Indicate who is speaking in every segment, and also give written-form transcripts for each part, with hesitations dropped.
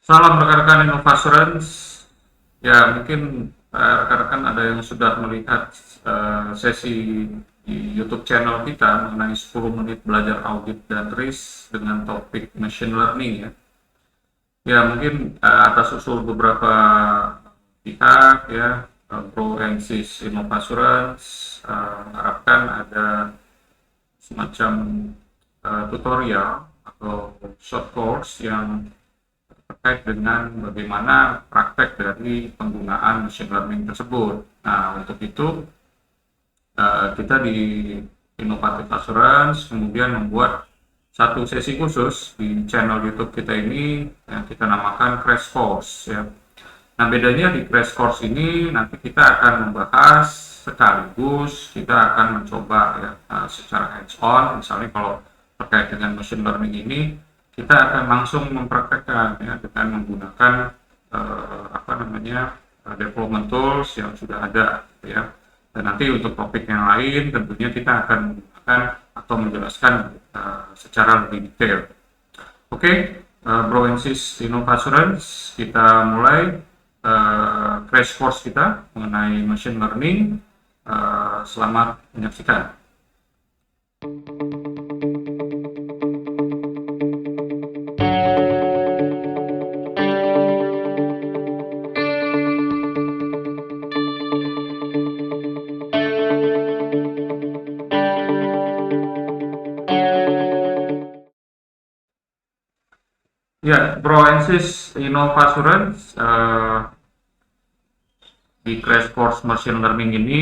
Speaker 1: Salam rekan-rekan Innovasurance. Ya, mungkin rekan-rekan ada yang sudah melihat sesi di YouTube channel kita mengenai 10 menit belajar audit dan risk dengan topik machine learning ya. Ya, mungkin atas usul beberapa pihak ya, Pro and Sis Innovasurance harapkan ada semacam tutorial atau short course yang terkait dengan bagaimana praktek dari penggunaan machine learning tersebut. Nah, untuk itu kita di Innovative Assurance kemudian membuat satu sesi khusus di channel YouTube kita ini yang kita namakan Crash Course ya. Nah, bedanya di Crash Course ini nanti kita akan membahas sekaligus kita akan mencoba ya secara hands-on, misalnya kalau terkait dengan machine learning ini kita akan langsung mempraktekkan ya dengan menggunakan development tools yang sudah ada ya. Dan nanti untuk topik yang lain tentunya kita akan menggunakan atau menjelaskan secara lebih detail. Oke, Bro and Sis Innovasurance, kita mulai crash course kita mengenai machine learning. Selamat menyaksikan. Ya, Bro and Sis Innovasurance, di crash course machine learning ini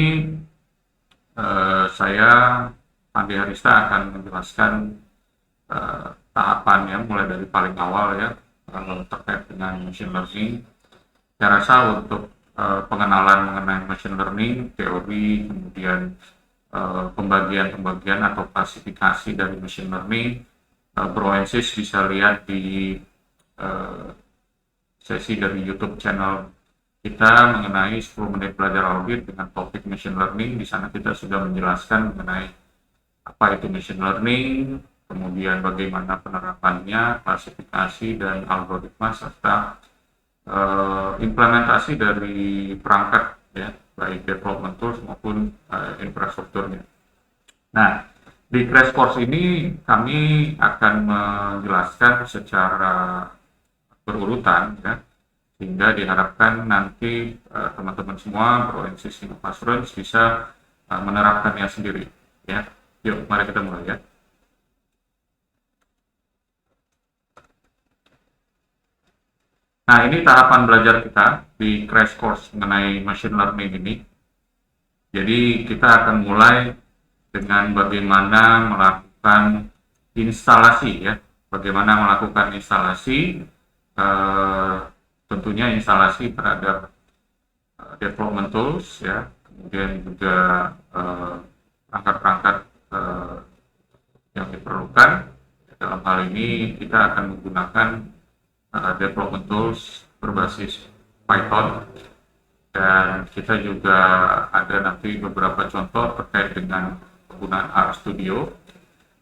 Speaker 1: saya Andi Harista akan menjelaskan tahapannya mulai dari paling awal ya terkait dengan machine learning. Saya rasa untuk pengenalan mengenai machine learning, teori, kemudian pembagian-pembagian atau klasifikasi dari machine learning, Bro and Sis bisa lihat di sesi dari YouTube channel kita mengenai 10 menit belajar audit dengan topik machine learning. Di sana kita sudah menjelaskan mengenai apa itu machine learning, kemudian bagaimana penerapannya, klasifikasi dan algoritma serta implementasi dari perangkat ya, baik development tools maupun infrastrukturnya. Nah, di crash course ini kami akan menjelaskan secara berurutan ya, sehingga diharapkan nanti teman-teman semua Pro and Sis Innovasurance bisa menerapkannya sendiri ya. Yuk, mari kita mulai ya. Nah, ini tahapan belajar kita di crash course mengenai machine learning ini. Jadi kita akan mulai dengan bagaimana melakukan instalasi ya. Bagaimana melakukan instalasi, tentunya instalasi terhadap development tools ya, kemudian juga perangkat-perangkat yang diperlukan. Dalam hal ini kita akan menggunakan development tools berbasis Python, dan kita juga ada nanti beberapa contoh terkait dengan penggunaan RStudio.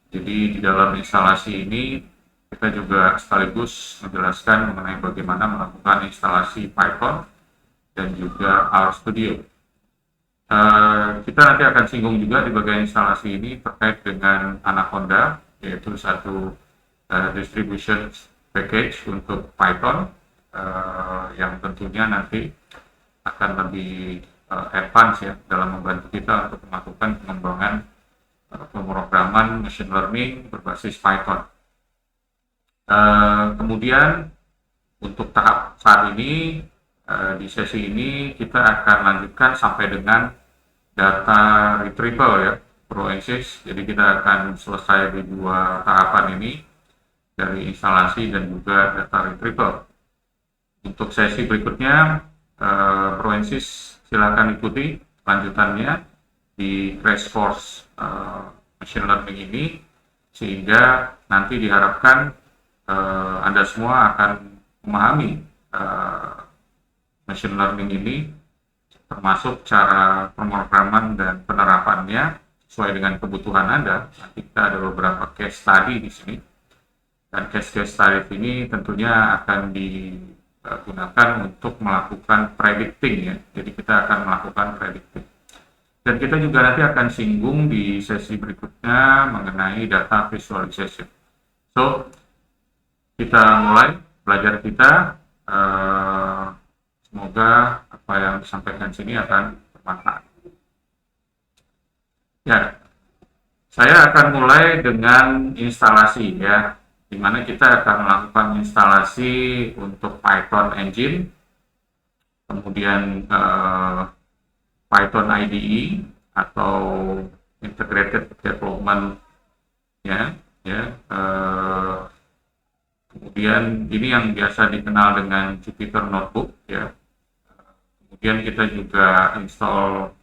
Speaker 1: Jadi di dalam instalasi ini kita juga sekaligus menjelaskan mengenai bagaimana melakukan instalasi Python dan juga RStudio. Kita nanti akan singgung juga di bagian instalasi ini terkait dengan Anaconda, yaitu satu distribution package untuk Python yang tentunya nanti akan lebih advance ya dalam membantu kita untuk melakukan pengembangan pemrograman machine learning berbasis Python. Kemudian untuk tahap saat ini di sesi ini kita akan lanjutkan sampai dengan data retrieval ya, Pro and Sis. Jadi kita akan selesai di dua tahapan ini, dari instalasi dan juga data retrieval. Untuk sesi berikutnya, Pro and Sis silakan ikuti lanjutannya di crash course machine learning ini, sehingga nanti diharapkan Anda semua akan memahami machine learning ini, termasuk cara pemrograman dan penerapannya sesuai dengan kebutuhan Anda. Nanti kita ada beberapa case study di sini. Dan case-case tarif ini tentunya akan digunakan untuk melakukan predicting ya. Jadi kita akan melakukan predicting. Dan kita juga nanti akan singgung di sesi berikutnya mengenai data visualization. So, kita mulai belajar kita. Semoga apa yang disampaikan sini akan bermanfaat. Ya, saya akan mulai dengan instalasi ya, di mana kita akan melakukan instalasi untuk Python Engine, kemudian Python IDE atau Integrated Development ya, kemudian ini yang biasa dikenal dengan Jupyter Notebook ya. Kemudian kita juga install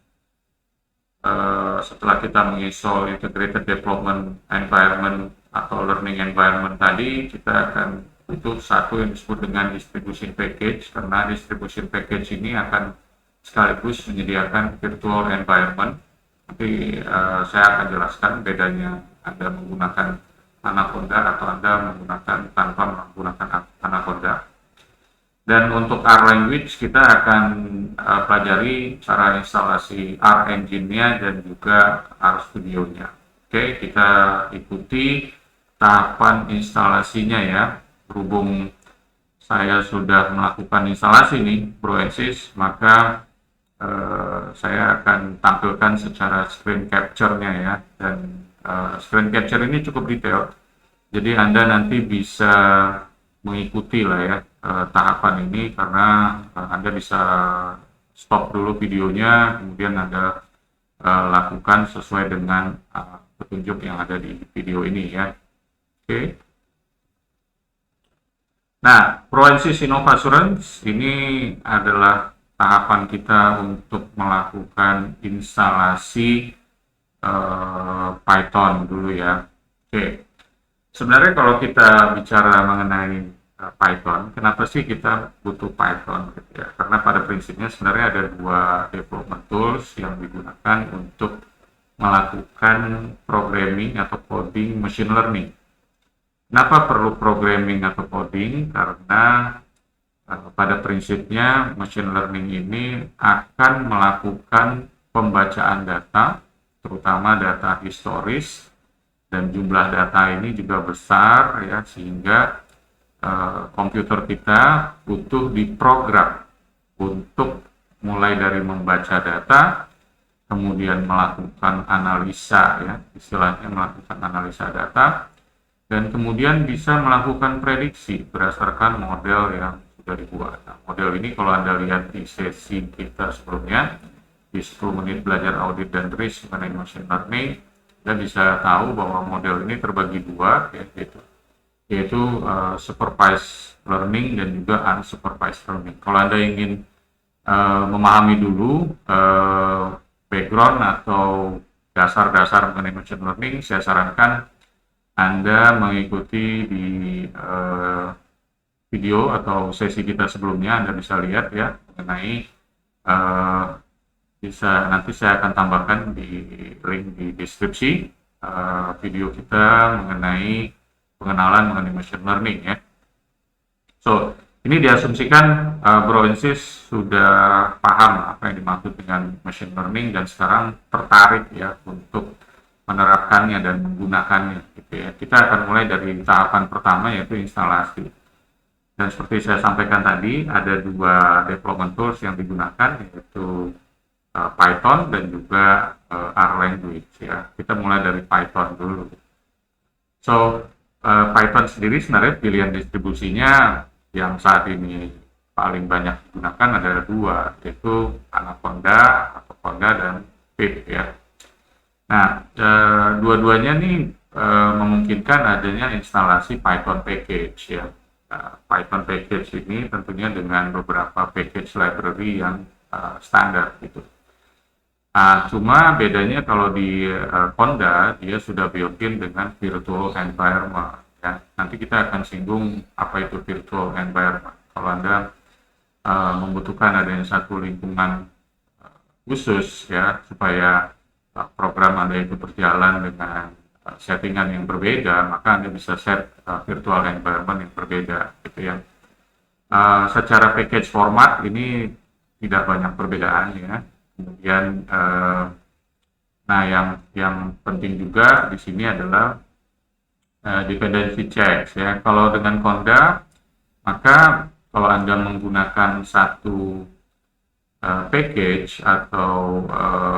Speaker 1: setelah kita menginstall Integrated Development Environment atau Learning Environment tadi, kita akan butuh satu yang disebut dengan Distribution Package, karena Distribution Package ini akan sekaligus menyediakan Virtual Environment. Nanti saya akan jelaskan bedanya Anda menggunakan Anaconda atau Anda menggunakan tanpa menggunakan Anaconda. Dan untuk R language kita akan pelajari cara instalasi R engine-nya dan juga R Studio-nya. Oke, kita ikuti tahapan instalasinya ya. Berhubung saya sudah melakukan instalasi nih ProAnsys, maka saya akan tampilkan secara screen capture-nya ya. Dan screen capture ini cukup detail, jadi Anda nanti bisa mengikuti lah ya tahapan ini, karena Anda bisa stop dulu videonya, kemudian Anda lakukan sesuai dengan petunjuk yang ada di video ini ya. Oke. Nah, ProAnsys Innova Assurance ini adalah tahapan kita untuk melakukan instalasi Python dulu ya. Oke. Sebenarnya kalau kita bicara mengenai Python, kenapa sih kita butuh Python gitu ya? Karena pada prinsipnya sebenarnya ada dua development tools yang digunakan untuk melakukan programming atau coding machine learning. Kenapa perlu programming atau coding? Karena pada prinsipnya machine learning ini akan melakukan pembacaan data, terutama data historis, dan jumlah data ini juga besar ya, sehingga komputer kita butuh diprogram untuk mulai dari membaca data, kemudian melakukan analisa ya, istilahnya melakukan analisa data, dan kemudian bisa melakukan prediksi berdasarkan model yang sudah dibuat. Nah, model ini kalau Anda lihat di sesi kita sebelumnya, di 10 menit belajar audit dan risk mengenai machine learning, Anda bisa tahu bahwa model ini terbagi dua, yaitu supervised learning dan juga unsupervised learning. Kalau Anda ingin memahami dulu background atau dasar-dasar mengenai machine learning, saya sarankan Anda mengikuti di video atau sesi kita sebelumnya. Anda bisa lihat ya mengenai nanti saya akan tambahkan di link di deskripsi video kita mengenai pengenalan mengenai machine learning ya. So, ini diasumsikan ProAnsys sudah paham apa yang dimaksud dengan machine learning dan sekarang tertarik ya untuk menerapkannya dan menggunakannya gitu ya. Kita akan mulai dari tahapan pertama, yaitu instalasi. Dan seperti saya sampaikan tadi, ada dua development tools yang digunakan, yaitu Python dan juga R language ya. Kita mulai dari Python dulu. So, Python sendiri sebenarnya pilihan distribusinya yang saat ini paling banyak digunakan ada dua, yaitu Anaconda, Conda, dan Pip ya. Nah, dua-duanya nih memungkinkan adanya instalasi Python package ya. Python package ini tentunya dengan beberapa package library yang standar gitu. Cuma bedanya kalau di Conda dia sudah built-in dengan virtual environment ya. Nanti kita akan singgung apa itu virtual environment. Kalau Anda membutuhkan adanya satu lingkungan khusus ya supaya program Anda itu berjalan dengan settingan yang berbeda, maka Anda bisa set virtual environment yang berbeda gitu ya. Secara package format ini tidak banyak perbedaan ya. Kemudian nah yang penting juga di sini adalah dependency checks ya. Kalau dengan Conda, maka kalau Anda menggunakan satu package atau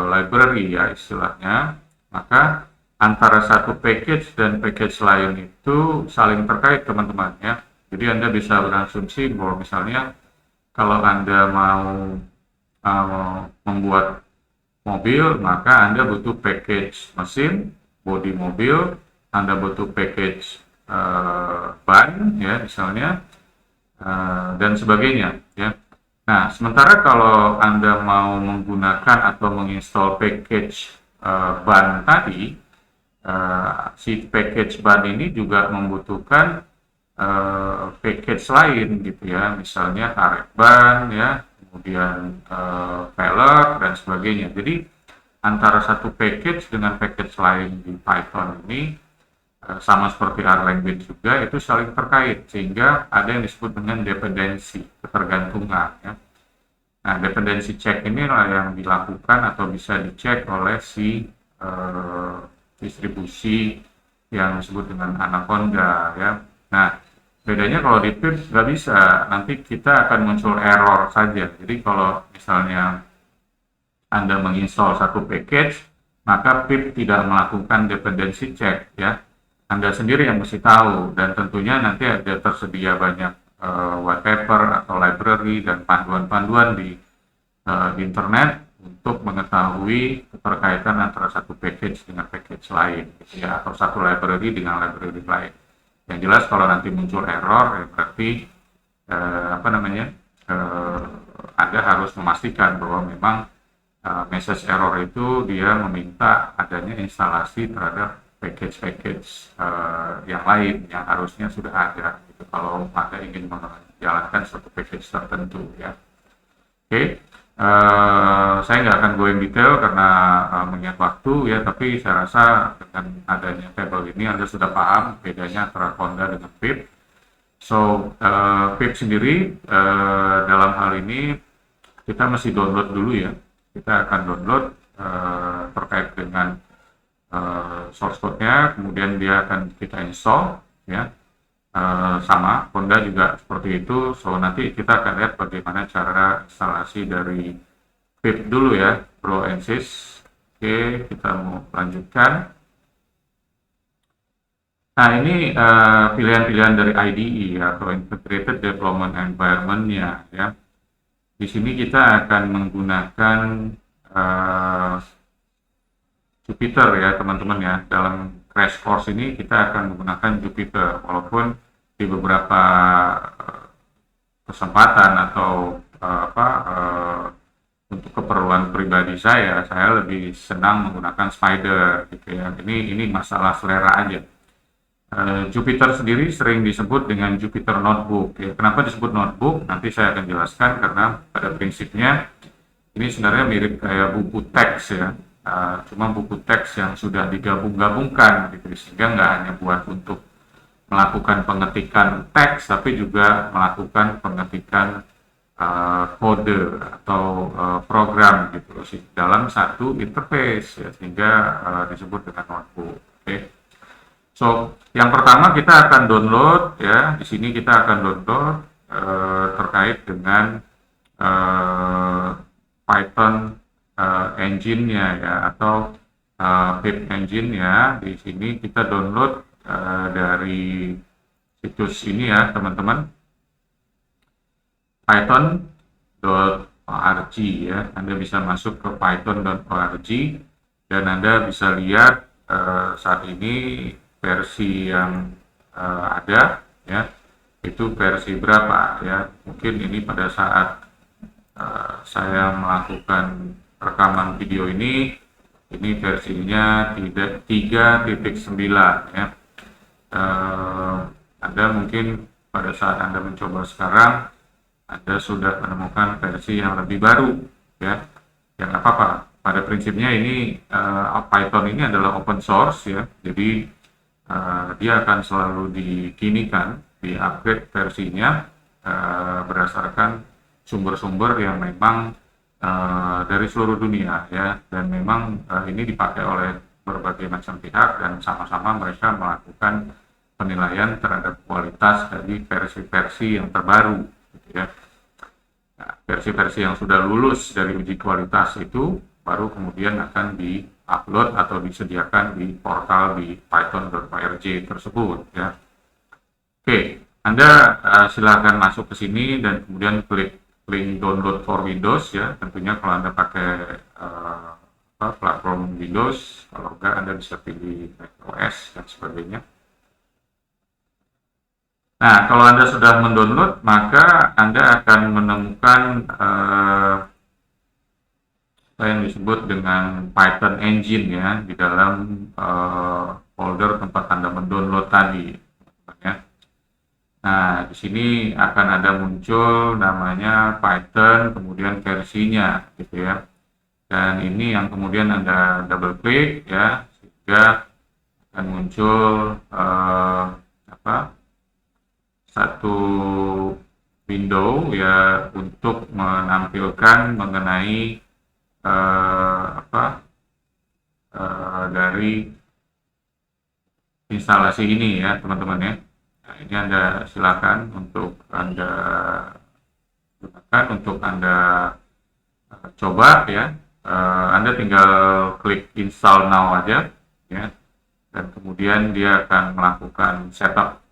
Speaker 1: library ya istilahnya, maka antara satu package dan package lain itu saling terkait teman-teman ya. Jadi Anda bisa berasumsi bahwa misalnya kalau Anda mau membuat mobil, maka Anda butuh package mesin, bodi mobil, Anda butuh package ban ya misalnya, dan sebagainya ya. Nah, sementara kalau Anda mau menggunakan atau menginstall package ban tadi, si package ban ini juga membutuhkan package lain gitu ya, misalnya karet ban ya, kemudian velg dan sebagainya. Jadi antara satu package dengan package lain di Python ini sama seperti R language juga itu saling terkait, sehingga ada yang disebut dengan dependensi, ketergantungan ya. Nah, dependency check ini yang dilakukan atau bisa dicek oleh si distribusi yang disebut dengan Anaconda ya. Nah, bedanya kalau di pip nggak bisa, nanti kita akan muncul error saja. Jadi kalau misalnya Anda menginstal satu package, maka pip tidak melakukan dependency check ya. Anda sendiri yang mesti tahu, dan tentunya nanti ada tersedia banyak white paper atau library dan panduan-panduan di internet untuk mengetahui keterkaitan antara satu package dengan package lain gitu ya, atau satu library dengan library lain. Yang jelas kalau nanti muncul error ya berarti Anda harus memastikan bahwa memang message error itu dia meminta adanya instalasi terhadap package-package yang lain yang harusnya sudah ada gitu, kalau Anda ingin menjalankan suatu package tertentu ya. Oke. Saya nggak akan go in detail karena mengingat waktu ya, tapi saya rasa dengan adanya tabel ini Anda sudah paham bedanya antara Conda dengan pip. So pip sendiri dalam hal ini kita mesti download dulu ya. Kita akan download terkait dengan source code-nya, kemudian dia akan kita install ya. Sama Conda juga seperti itu. So nanti kita akan lihat bagaimana cara instalasi dari pip dulu ya, Bro and Sis. Oke, kita mau lanjutkan. Nah, ini pilihan-pilihan dari IDE atau Integrated Development Environment-nya ya. Di sini kita akan menggunakan Jupyter ya teman-teman ya. Dalam crash course ini kita akan menggunakan Jupyter, walaupun di beberapa kesempatan atau untuk keperluan pribadi saya lebih senang menggunakan Spider gitu ya. Ini masalah selera aja. Jupyter sendiri sering disebut dengan Jupyter Notebook ya. Kenapa disebut notebook? Nanti saya akan jelaskan, karena pada prinsipnya ini sebenarnya mirip kayak buku teks ya. Cuma buku teks yang sudah digabung-gabungkan gitu, sehingga nggak hanya buat untuk melakukan pengetikan teks, tapi juga melakukan pengetikan kode atau program gitu dalam satu interface ya, sehingga disebut dengan notebook. Okay. So yang pertama kita akan download ya, di sini kita akan download terkait dengan Python engine-nya ya, atau pip engine-nya. Di sini kita download dari situs ini ya teman-teman, python.org ya. Anda bisa masuk ke python.org dan Anda bisa lihat saat ini versi yang ada ya, itu versi berapa ya. Mungkin ini pada saat saya melakukan rekaman video ini versinya 3.9 ya. Anda mungkin pada saat Anda mencoba sekarang Anda sudah menemukan versi yang lebih baru ya, yang apa-apa. pada prinsipnya ini Python ini adalah open source ya, jadi dia akan selalu dikinikan, di-upgrade versinya berdasarkan sumber-sumber yang memang dari seluruh dunia ya, dan memang ini dipakai oleh berbagai macam pihak dan sama-sama mereka melakukan penilaian terhadap kualitas dari versi-versi yang terbaru gitu ya. Nah, versi-versi yang sudah lulus dari uji kualitas itu baru kemudian akan di-upload atau disediakan di portal di python.org tersebut ya. Oke, Anda silakan masuk ke sini dan kemudian klik link download for Windows ya. Tentunya kalau Anda pakai platform Windows, kalau enggak Anda bisa pilih macOS dan sebagainya. Nah, kalau Anda sudah mendownload, maka Anda akan menemukan yang disebut dengan Python Engine ya di dalam folder tempat Anda mendownload tadi. Ya. Nah, di sini akan ada muncul namanya Python, kemudian versinya, gitu ya. Dan ini yang kemudian Anda double klik ya, sehingga akan muncul satu window ya untuk menampilkan mengenai dari instalasi ini ya teman-teman ya. Nah, ini Anda silakan untuk Anda gunakan untuk Anda coba ya. Anda tinggal klik install now aja ya, dan kemudian dia akan melakukan setup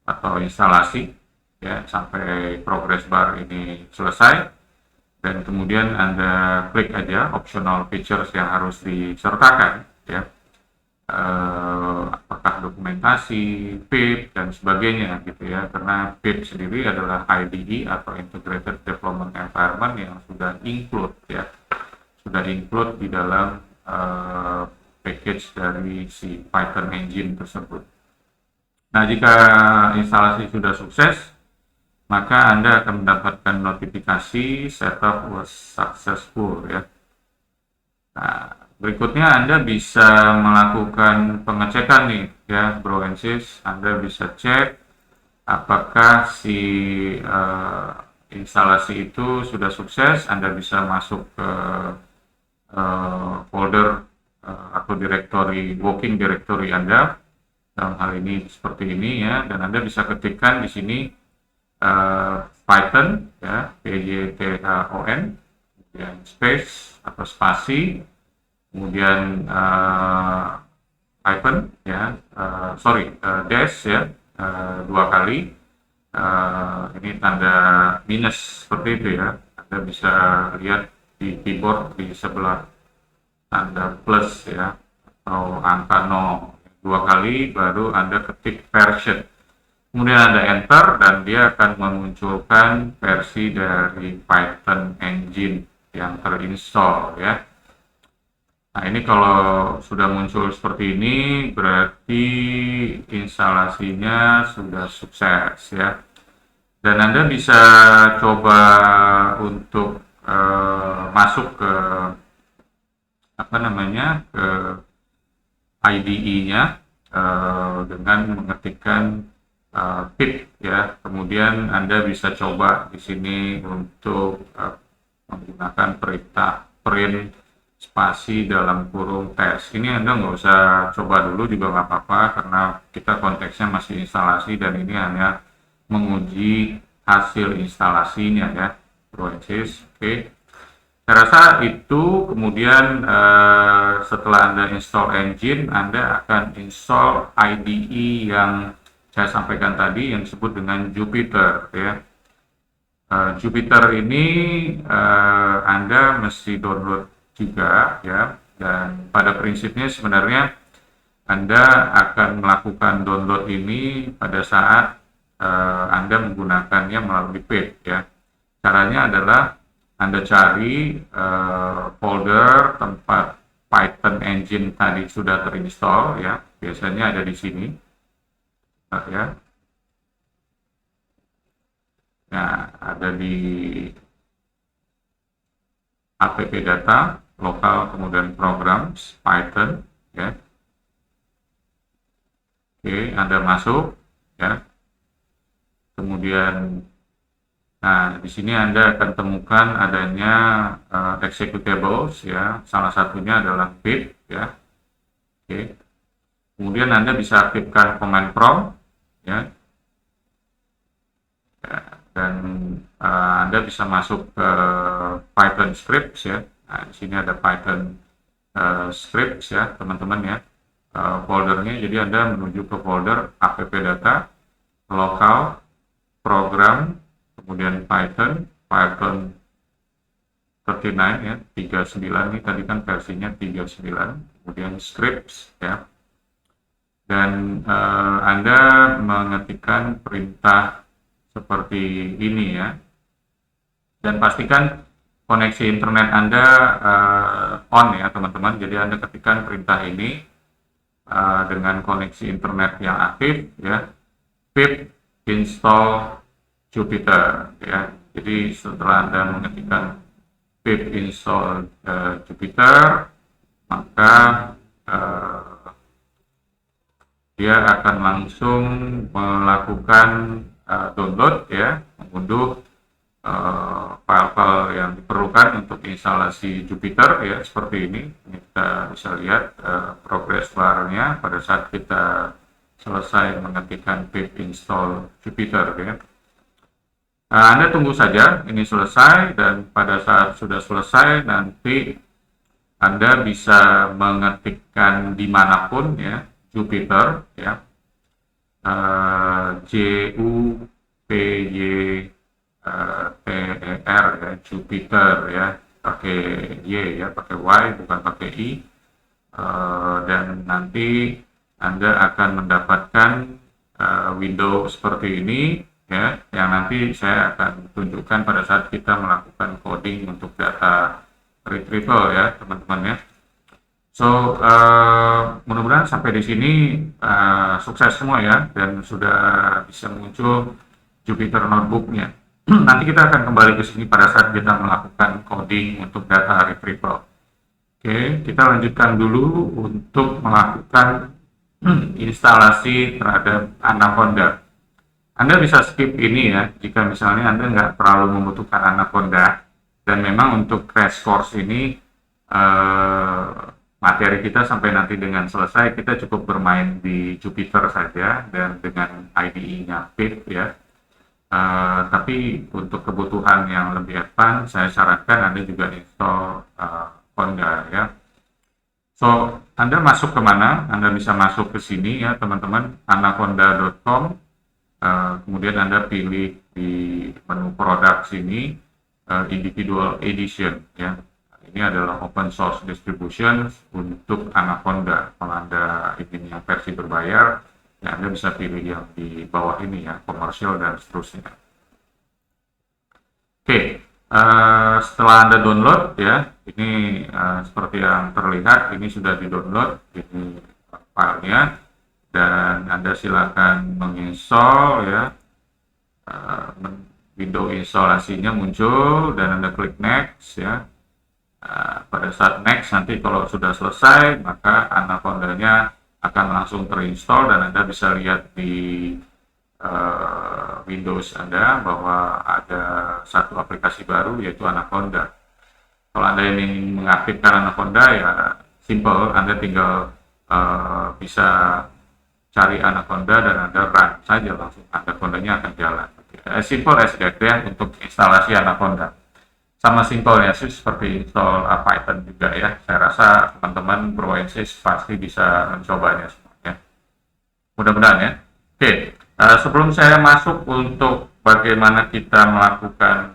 Speaker 1: atau instalasi ya sampai progress bar ini selesai, dan kemudian Anda klik aja optional features yang harus disertakan ya, apakah dokumentasi, PIP dan sebagainya gitu ya, karena PIP sendiri adalah IDE atau Integrated Development Environment yang sudah include ya, sudah include di dalam package dari si Python engine tersebut. Nah, jika instalasi sudah sukses, maka Anda akan mendapatkan notifikasi setup was successful ya. Nah, berikutnya Anda bisa melakukan pengecekan nih ya, bro and sis. Anda bisa cek apakah si instalasi itu sudah sukses. Anda bisa masuk ke folder atau directory, working directory Anda. Dalam hal ini seperti ini ya, dan Anda bisa ketikkan di sini Python ya, Python, kemudian space atau spasi, kemudian Python ya, dash ya, 2 kali, ini tanda minus seperti itu ya. Anda bisa lihat di keyboard di sebelah tanda plus ya, atau angka 0. 2 kali baru Anda ketik version, kemudian Anda enter dan dia akan memunculkan versi dari Python engine yang terinstall ya. Nah, ini kalau sudah muncul seperti ini berarti instalasinya sudah sukses ya, dan Anda bisa coba untuk masuk ke ke IDE-nya dengan mengetikkan pip ya. Kemudian Anda bisa coba di sini untuk menggunakan perintah print spasi dalam kurung tes. Ini Anda nggak usah coba dulu juga nggak apa-apa, karena kita konteksnya masih instalasi dan ini hanya menguji hasil instalasinya ya, bro and sis. Oke. Saya rasa itu. Kemudian setelah Anda install engine, Anda akan install IDE yang saya sampaikan tadi yang disebut dengan Jupyter ya. Jupyter ini Anda mesti download juga ya, dan pada prinsipnya sebenarnya Anda akan melakukan download ini pada saat Anda menggunakannya melalui pip ya. Caranya adalah Anda cari folder tempat Python engine tadi sudah terinstall ya, biasanya ada di sini ya. Nah, ada di app data, lokal, kemudian programs, Python, ya. Oke, Anda masuk, ya. Kemudian, nah di sini Anda akan temukan adanya executables, ya. Salah satunya adalah pip, ya. Oke. Kemudian Anda bisa aktifkan command prompt, ya. Ya, dan Anda bisa masuk ke Python scripts, ya. Nah, di sini ada Python scripts, ya, teman-teman, ya. Foldernya, jadi Anda menuju ke folder app data, lokal, program, kemudian Python 39, ya, 39 ini tadi kan versinya 39, kemudian scripts, ya. Dan Anda mengetikkan perintah seperti ini, ya. Dan pastikan koneksi internet Anda on, ya, teman-teman. Jadi Anda ketikkan perintah ini dengan koneksi internet yang aktif, ya. Pip install Jupyter, ya. Jadi setelah Anda mengetikkan pip install Jupyter, maka dia akan langsung melakukan download, ya, mengunduh file-file yang diperlukan untuk instalasi Jupyter, ya, seperti ini. Ini kita bisa lihat progress bar-nya pada saat kita selesai mengetikkan pip install Jupyter, ya. Anda tunggu saja ini selesai, dan pada saat sudah selesai nanti Anda bisa mengetikkan dimanapun, ya, Jupyter, ya, Jupyter, ya, Jupyter, ya, pakai Y, ya, pakai Y bukan pakai I, dan nanti Anda akan mendapatkan window seperti ini, ya, yang nanti saya akan tunjukkan pada saat kita melakukan coding untuk data retrieval, ya, teman-teman, ya. So, mudah-mudahan sampai di sini sukses semua, ya, dan sudah bisa muncul Jupyter Notebook-nya. Nanti kita akan kembali ke sini pada saat kita melakukan coding untuk data retrieval. Oke, kita lanjutkan dulu untuk melakukan instalasi terhadap Anaconda. Anda bisa skip ini, ya, jika misalnya Anda nggak terlalu membutuhkan Anaconda, dan memang untuk crash course ini materi kita sampai nanti dengan selesai kita cukup bermain di Jupyter saja dan dengan IDE-nya pip, ya. Tapi untuk kebutuhan yang lebih advance saya sarankan Anda juga install Conda, ya. So, Anda masuk kemana? Anda bisa masuk ke sini, ya, teman-teman, anaconda.com. Kemudian Anda pilih di menu produk sini individual edition, ya. Ini adalah open source distribution untuk Anaconda. Kalau Anda ingin yang versi berbayar, ya Anda bisa pilih yang di bawah ini, ya, komersial dan seterusnya. Oke, setelah Anda download, ya, ini seperti yang terlihat, ini sudah di-download, ini filenya, dan Anda silakan menginstall, ya. Window instalasinya muncul dan Anda klik next, ya. Pada saat next nanti kalau sudah selesai maka Anaconda-nya akan langsung terinstall dan Anda bisa lihat di Windows Anda bahwa ada satu aplikasi baru yaitu Anaconda. Kalau Anda ingin mengaktifkan Anaconda, ya simple, Anda tinggal bisa cari Anaconda dan Anda run saja langsung, Anaconda-nya akan jalan. Simple as that, ya, untuk instalasi Anaconda. Sama simpelnya sih seperti install Python juga, ya. Saya rasa teman-teman Pro-Ensis pasti bisa mencobanya semuanya. Mudah-mudahan, ya. Oke, sebelum saya masuk untuk bagaimana kita melakukan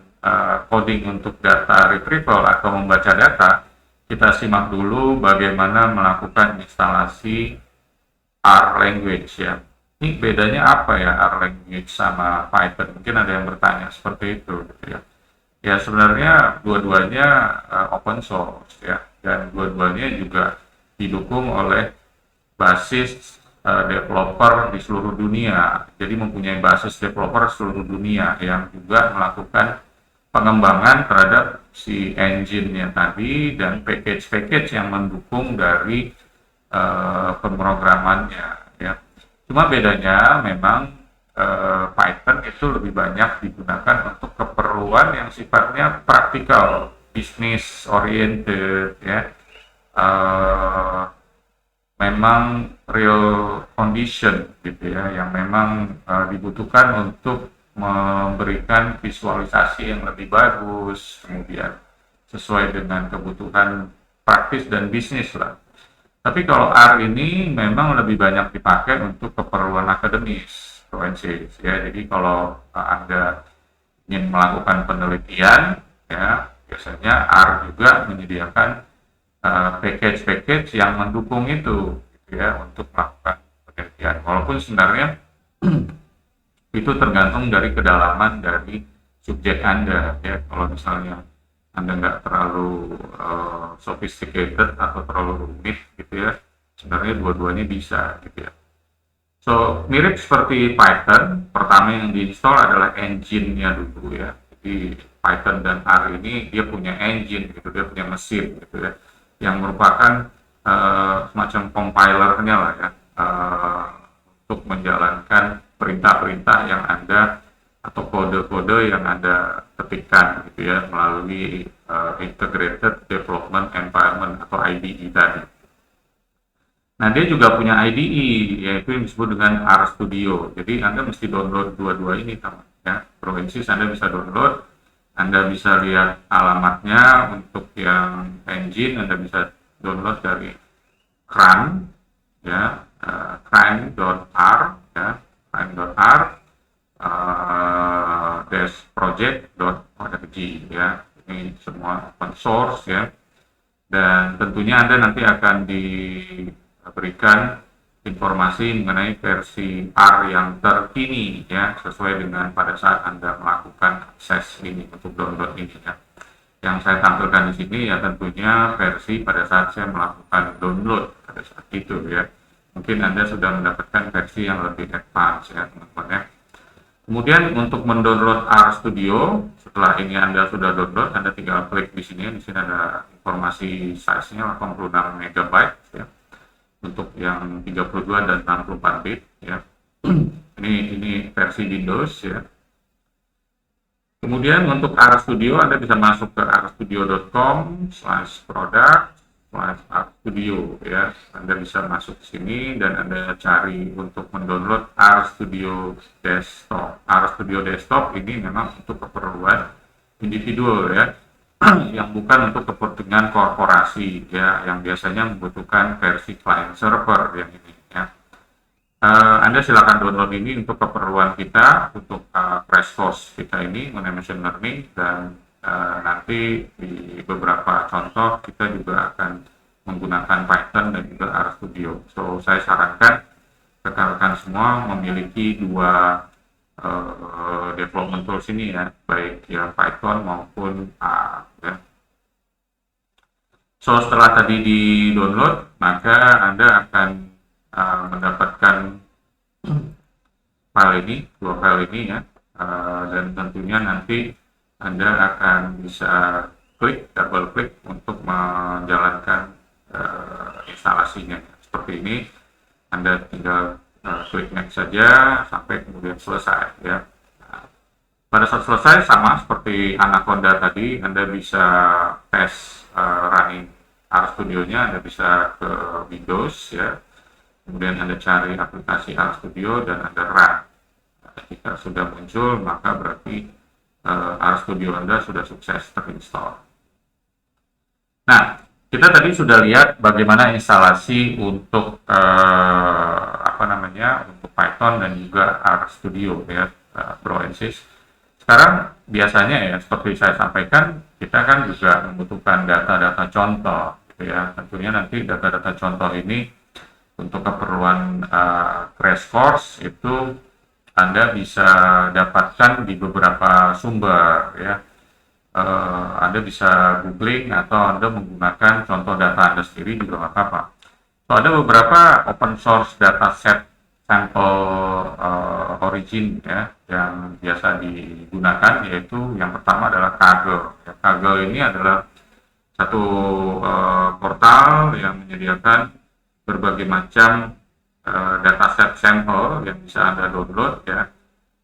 Speaker 1: coding untuk data retrieval atau membaca data, kita simak dulu bagaimana melakukan instalasi R language, ya. Ini bedanya apa, ya, R language sama Python? Mungkin ada yang bertanya seperti itu, gitu, ya. Ya, sebenarnya dua-duanya open source, ya, dan dua-duanya juga didukung oleh basis developer di seluruh dunia. Jadi mempunyai basis developer seluruh dunia yang juga melakukan pengembangan terhadap si engine-nya tadi dan package-package yang mendukung dari pemrogramannya ya. Cuma bedanya memang Python itu lebih banyak digunakan untuk keperluan yang sifatnya praktikal, bisnis oriented ya. Memang real condition gitu ya, yang memang dibutuhkan untuk memberikan visualisasi yang lebih bagus, kemudian sesuai dengan kebutuhan praktis dan bisnis lah. Tapi kalau R ini memang lebih banyak dipakai untuk keperluan akademis, Francis ya. Jadi kalau Anda ingin melakukan penelitian ya, biasanya R juga menyediakan package-package yang mendukung itu gitu ya, untuk melakukan penelitian. Walaupun sebenarnya itu tergantung dari kedalaman dari subjek Anda ya. Kalau misalnya Anda nggak terlalu sophisticated atau terlalu rumit gitu ya, sebenarnya dua-duanya bisa gitu ya. So mirip seperti Python, pertama yang diinstal adalah engine-nya dulu ya. Jadi Python dan R ini dia punya engine gitu, dia punya mesin gitu ya, yang merupakan semacam compilernya lah ya, untuk menjalankan perintah-perintah yang Anda atau kode-kode yang Anda ketikkan gitu ya melalui Integrated Development Environment atau IDE tadi. Nah, dia juga punya IDE, yaitu yang disebut dengan RStudio. Jadi Anda mesti download dua-dua ini teman ya. Provinsis Anda bisa download, Anda bisa lihat alamatnya. Untuk yang engine Anda bisa download dari CRAN ya, CRAN.r ya, CRAN.r project.org ya. Ini semua open source ya. Dan tentunya Anda nanti akan diberikan informasi mengenai versi R yang terkini ya, sesuai dengan pada saat Anda melakukan akses ini untuk download ini ya. Yang saya tampilkan di sini ya tentunya versi pada saat saya melakukan download pada saat itu ya. Mungkin Anda sudah mendapatkan versi yang lebih advance ya teman-teman ya. Kemudian untuk mendownload RStudio, setelah ini Anda sudah download, Anda tinggal klik di sini. Di sini ada informasi size-nya 86 MB ya. Untuk yang 32 dan 64 bit ya. Ini versi Windows ya. Kemudian untuk RStudio Anda bisa masuk ke rstudio.com/product/RStudio ya. Anda bisa masuk ke sini dan Anda cari untuk mendownload RStudio Desktop. RStudio Desktop ini memang untuk keperluan individu ya, yang bukan untuk kepentingan korporasi ya, yang biasanya membutuhkan versi client server yang ini ya. Anda silakan download ini untuk keperluan kita, untuk crash course kita ini mengenai machine learning, dan nanti di beberapa contoh kita juga akan menggunakan Python dan juga RStudio. So saya sarankan rekan-rekan semua memiliki dua development tools ini ya, baik ya Python maupun R ya. So setelah tadi di download, maka Anda akan mendapatkan file ini, dua file ini ya, dan tentunya nanti Anda akan bisa double klik untuk menjalankan instalasinya seperti ini. Anda tinggal klik next saja sampai kemudian selesai ya. Pada saat selesai sama seperti Anaconda tadi, Anda bisa tes running RStudio-nya. Anda bisa ke Windows ya, kemudian Anda cari aplikasi RStudio dan Anda run. Jika sudah muncul, maka berarti RStudio Anda sudah sukses terinstall. Nah, kita tadi sudah lihat bagaimana instalasi untuk untuk Python dan juga RStudio ya, Bro and Sis. Sekarang biasanya ya, seperti saya sampaikan, kita kan juga membutuhkan data-data contoh gitu ya. Tentunya nanti data-data contoh ini untuk keperluan crash course itu Anda bisa dapatkan di beberapa sumber ya. Anda bisa googling atau Anda menggunakan contoh data Anda sendiri juga nggak apa-apa. So, ada beberapa open source dataset sampel origin ya yang biasa digunakan, yaitu yang pertama adalah Kaggle. Ya, Kaggle ini adalah satu portal yang menyediakan berbagai macam dataset sampel yang bisa Anda download ya.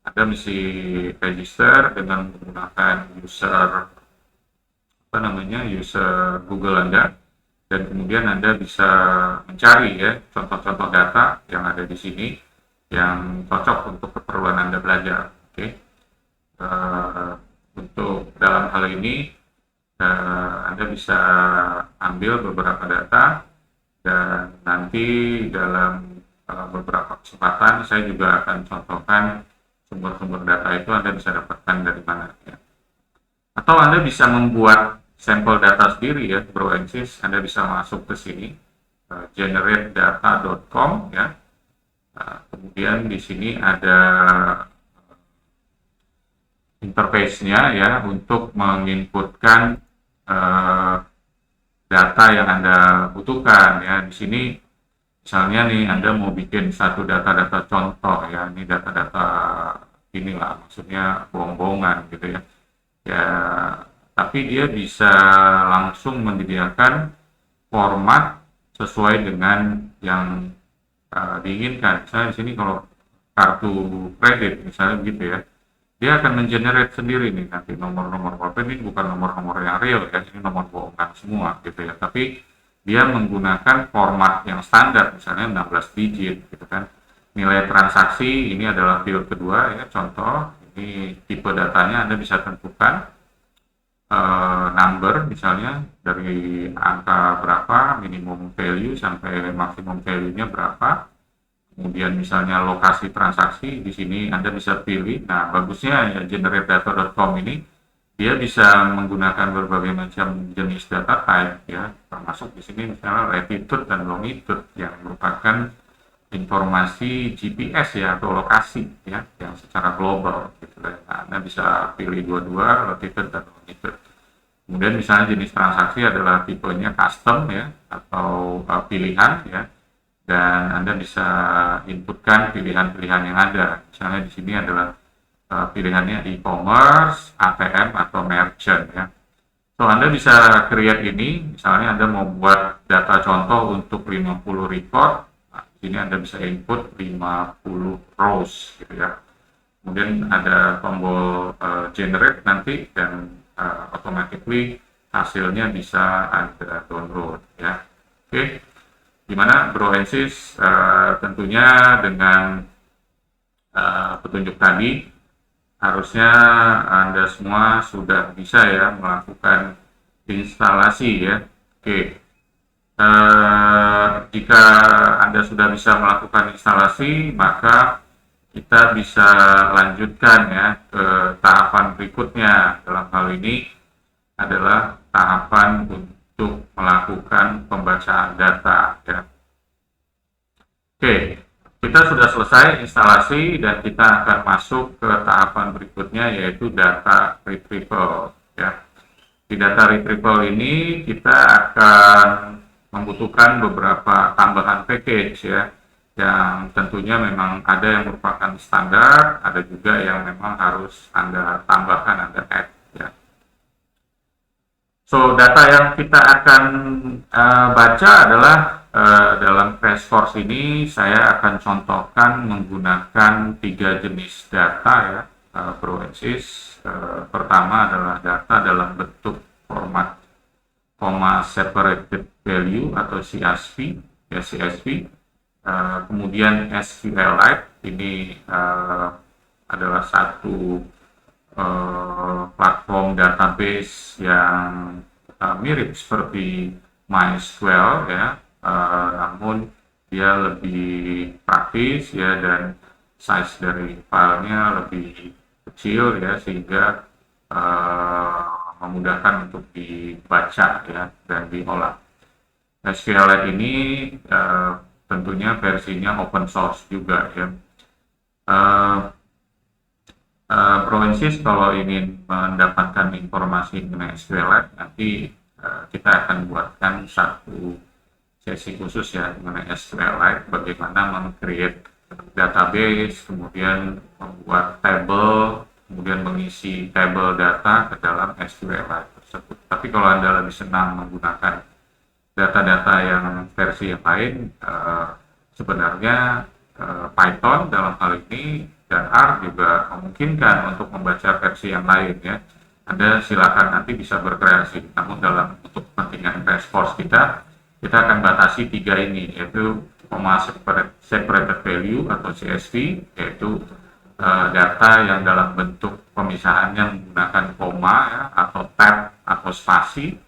Speaker 1: Anda mesti register dengan menggunakan user Google Anda, dan kemudian Anda bisa mencari ya contoh-contoh data yang ada di sini yang cocok untuk keperluan Anda belajar. Oke. Untuk dalam hal ini Anda bisa ambil beberapa data, dan nanti dalam beberapa kesempatan saya juga akan contohkan sumber-sumber data itu Anda bisa dapatkan dari mana ya. Atau Anda bisa membuat sampel data sendiri ya, Bro Ensis. Anda bisa masuk ke sini, generatedata.com ya. Kemudian di sini ada interface-nya ya untuk menginputkan data yang Anda butuhkan ya. Di sini misalnya nih Anda mau bikin satu data-data contoh ya, ini data-data inilah maksudnya bohong-bohongan gitu ya. Ya, tapi dia bisa langsung menyediakan format sesuai dengan yang diinginkan. Misalnya di sini kalau kartu kredit misalnya gitu ya, dia akan mengenerate sendiri nih nanti nomor-nomor wallpen. Ini bukan nomor-nomor yang real ya, ini nomor bohongan semua gitu ya, tapi dia menggunakan format yang standar, misalnya 16 digit gitu kan. Nilai transaksi ini adalah field kedua ya, contoh ini tipe datanya Anda bisa tentukan number misalnya dari angka berapa, minimum value sampai maksimum value-nya berapa. Kemudian misalnya lokasi transaksi, di sini Anda bisa pilih. Nah, bagusnya ya generatedata.com ini dia bisa menggunakan berbagai macam jenis data type ya, termasuk di sini misalnya latitude dan longitude yang merupakan informasi GPS ya atau lokasi ya yang secara global gitu. Nah, Anda bisa pilih dua-dua, latitude dan longitude. Kemudian misalnya jenis transaksi adalah tipenya custom ya atau pilihan ya, dan Anda bisa inputkan pilihan-pilihan yang ada. Misalnya di sini adalah pilihannya e-commerce, ATM atau merchant ya. So Anda bisa create ini, misalnya Anda mau buat data contoh untuk 50 record. Nah, di sini Anda bisa input 50 rows gitu ya. Kemudian ada tombol generate nanti, dan automatically hasilnya bisa Anda download ya. Oke. Dimana Bro Ensis tentunya dengan petunjuk tadi harusnya Anda semua sudah bisa ya melakukan instalasi ya. Oke. Jika Anda sudah bisa melakukan instalasi, maka kita bisa lanjutkan ya ke tahapan berikutnya. Dalam hal ini adalah tahapan untuk melakukan pembacaan data ya. Oke, kita sudah selesai instalasi dan kita akan masuk ke tahapan berikutnya, yaitu data retrieval ya. Di data retrieval ini kita akan membutuhkan beberapa tambahan package ya, yang tentunya memang ada yang merupakan standar, ada juga yang memang harus Anda tambahkan, Anda add ya. So, data yang kita akan baca adalah dalam crash course ini saya akan contohkan menggunakan 3 jenis data ya, Bro Ensis. Pertama adalah data dalam bentuk format comma separated value atau CSV ya, CSV. Kemudian SQLite ini adalah satu platform database yang mirip seperti MySQL ya, namun dia lebih praktis ya, dan size dari filenya lebih kecil ya, sehingga memudahkan untuk dibaca ya dan diolah. SQLite ini tentunya versinya open source juga ya. Provinsis kalau ingin mendapatkan informasi mengenai SQLite, nanti kita akan buatkan satu sesi khusus ya mengenai SQLite, bagaimana meng-create database, kemudian membuat table, kemudian mengisi table data ke dalam SQLite tersebut. Tapi kalau Anda lebih senang menggunakan data-data yang versi yang lain, sebenarnya Python dalam hal ini dan R juga memungkinkan untuk membaca versi yang lain ya. Anda silakan nanti bisa berkreasi. Namun dalam untuk kepentingan crash course kita akan batasi 3 ini, yaitu separated value atau CSV, yaitu data yang dalam bentuk pemisahannya menggunakan koma ya, atau tab atau spasi,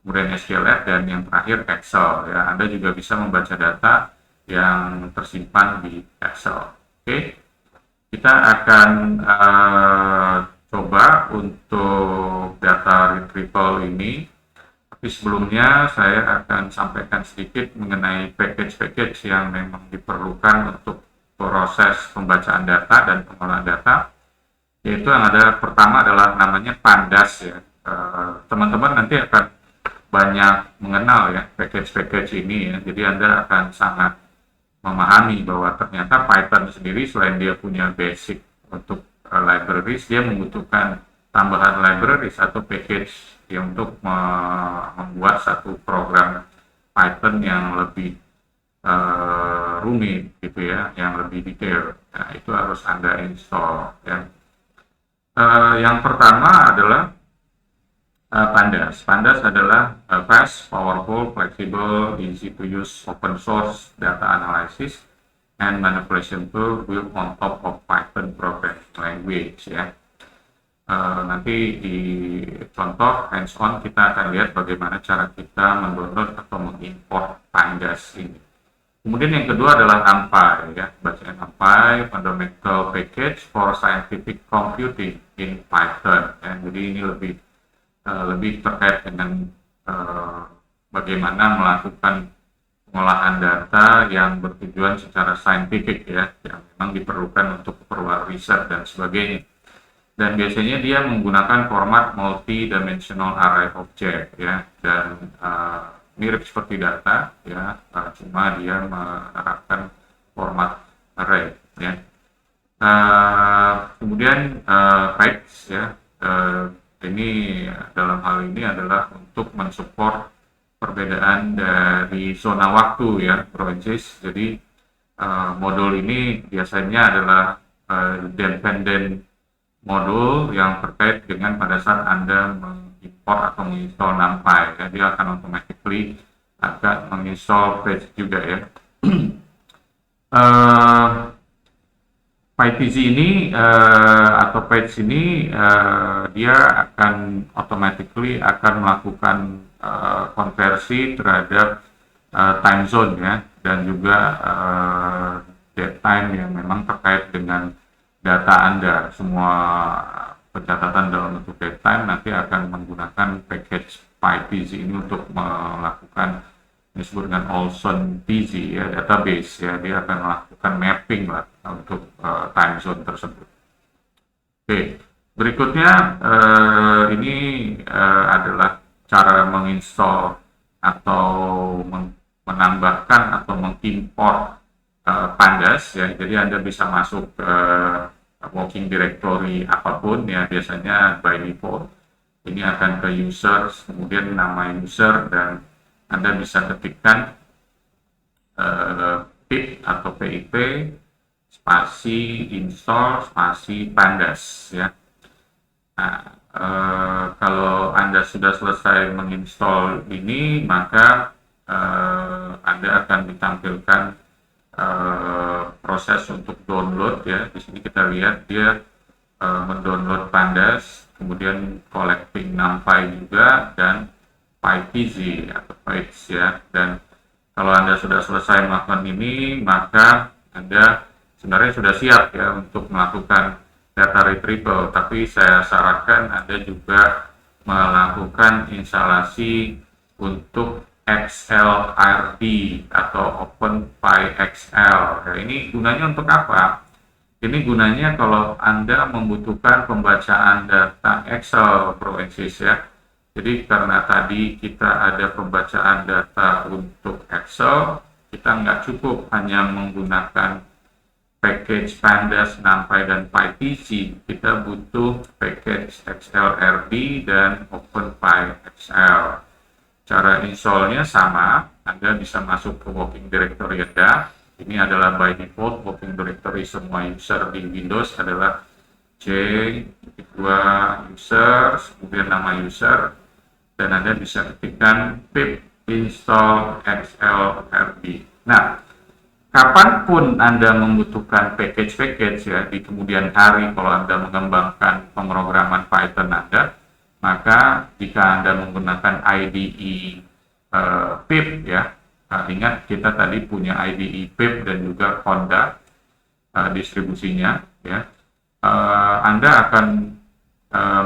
Speaker 1: kemudian SQLite, dan yang terakhir Excel ya. Anda juga bisa membaca data yang tersimpan di Excel. Oke, kita akan coba untuk data retrieval ini. Tapi sebelumnya saya akan sampaikan sedikit mengenai package-package yang memang diperlukan untuk proses pembacaan data dan pengolahan data. Yaitu yang ada pertama adalah namanya Pandas ya. Teman-teman nanti akan banyak mengenal ya package-package ini ya. Jadi Anda akan sangat memahami bahwa ternyata Python sendiri selain dia punya basic untuk libraries, dia membutuhkan tambahan libraries atau package yang untuk membuat satu program Python yang lebih rumit gitu ya, yang lebih detail. Nah, itu harus Anda install ya. Yang pertama adalah Pandas. Pandas adalah fast, powerful, flexible, easy to use, open source data analysis and manipulation tool built on top of Python programming language ya. Nanti di contoh hands-on kita akan lihat bagaimana cara kita mendownload atau mengimport Pandas ini. Kemudian yang kedua adalah NumPy ya, bacaan NumPy, fundamental package for scientific computing in Python. Ya. Jadi ini lebih terkait dengan bagaimana melakukan pengolahan data yang bertujuan secara saintifik ya, yang memang diperlukan untuk keperluan riset dan sebagainya. Dan biasanya dia menggunakan format multi-dimensional array object ya, dan mirip seperti data ya, cuma dia menerapkan format array ya. Kemudian pipes ya, ini dalam hal ini adalah untuk mensupport perbedaan dari zona waktu ya, Francis. Jadi modul ini biasanya adalah dependent modul yang terkait dengan pada saat Anda mengimport atau menginstall NumPy ya, dia akan automatically akan menginstall page juga ya. PyTZ ini atau page ini dia akan automatically akan melakukan konversi terhadap time zone ya, dan juga date time yang memang terkait dengan data Anda. Semua pencatatan dalam bentuk date time nanti akan menggunakan package PyTZ ini untuk melakukan disebut dengan Olson TZ ya, database ya, dia akan melakukan mapping lah untuk time zone tersebut. Oke, berikutnya ini adalah cara menginstall atau menambahkan atau mengimport Pandas ya. Jadi Anda bisa masuk ke working directory apapun ya, biasanya by default ini akan ke users, kemudian nama user, dan Anda bisa ketikkan pip atau pip spasi install spasi Pandas ya. Nah, kalau Anda sudah selesai menginstall ini, maka Anda akan ditampilkan proses untuk download ya. Di sini kita lihat dia mendownload Pandas, kemudian collecting NumPy juga, dan PyTZ atau page ya. Dan kalau Anda sudah selesai melakukan ini, maka Anda sebenarnya sudah siap ya untuk melakukan data retrieval. Tapi saya sarankan Anda juga melakukan instalasi untuk XLRD atau OpenPyXL. Nah, ini gunanya untuk apa? Ini gunanya kalau Anda membutuhkan pembacaan data Excel, Bro Ensis ya. Jadi karena tadi kita ada pembacaan data untuk Excel, kita nggak cukup hanya menggunakan package Pandas, NumPy, dan PyTC, kita butuh package XLRB dan OpenPyXL. Cara installnya sama, Anda bisa masuk ke working directory Anda. Ini adalah by default working directory semua user di Windows adalah C2 user, kemudian nama user, dan Anda bisa ketikkan pip install XLRB. Nah, kapanpun Anda membutuhkan package-package ya di kemudian hari kalau Anda mengembangkan pemrograman Python Anda, maka jika Anda menggunakan IDE pip ya, ingat kita tadi punya IDE pip dan juga Conda distribusinya ya, Anda akan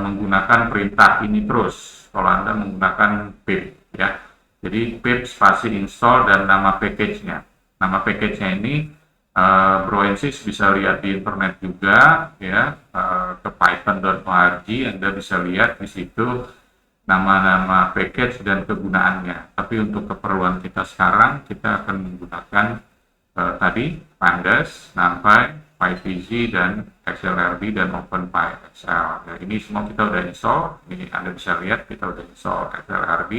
Speaker 1: menggunakan perintah ini terus kalau Anda menggunakan pip ya. Jadi pip spasi install dan nama package-nya. Nama package-nya ini Broensis bisa lihat di internet juga ya, ke python.org Anda bisa lihat di situ nama-nama package dan kegunaannya. Tapi untuk keperluan kita sekarang kita akan menggunakan tadi Pandas, NumPy, PyTC, dan XLRB dan OpenPyXL. Ya, ini semua kita udah install. Ini Anda bisa lihat kita udah install XLRB,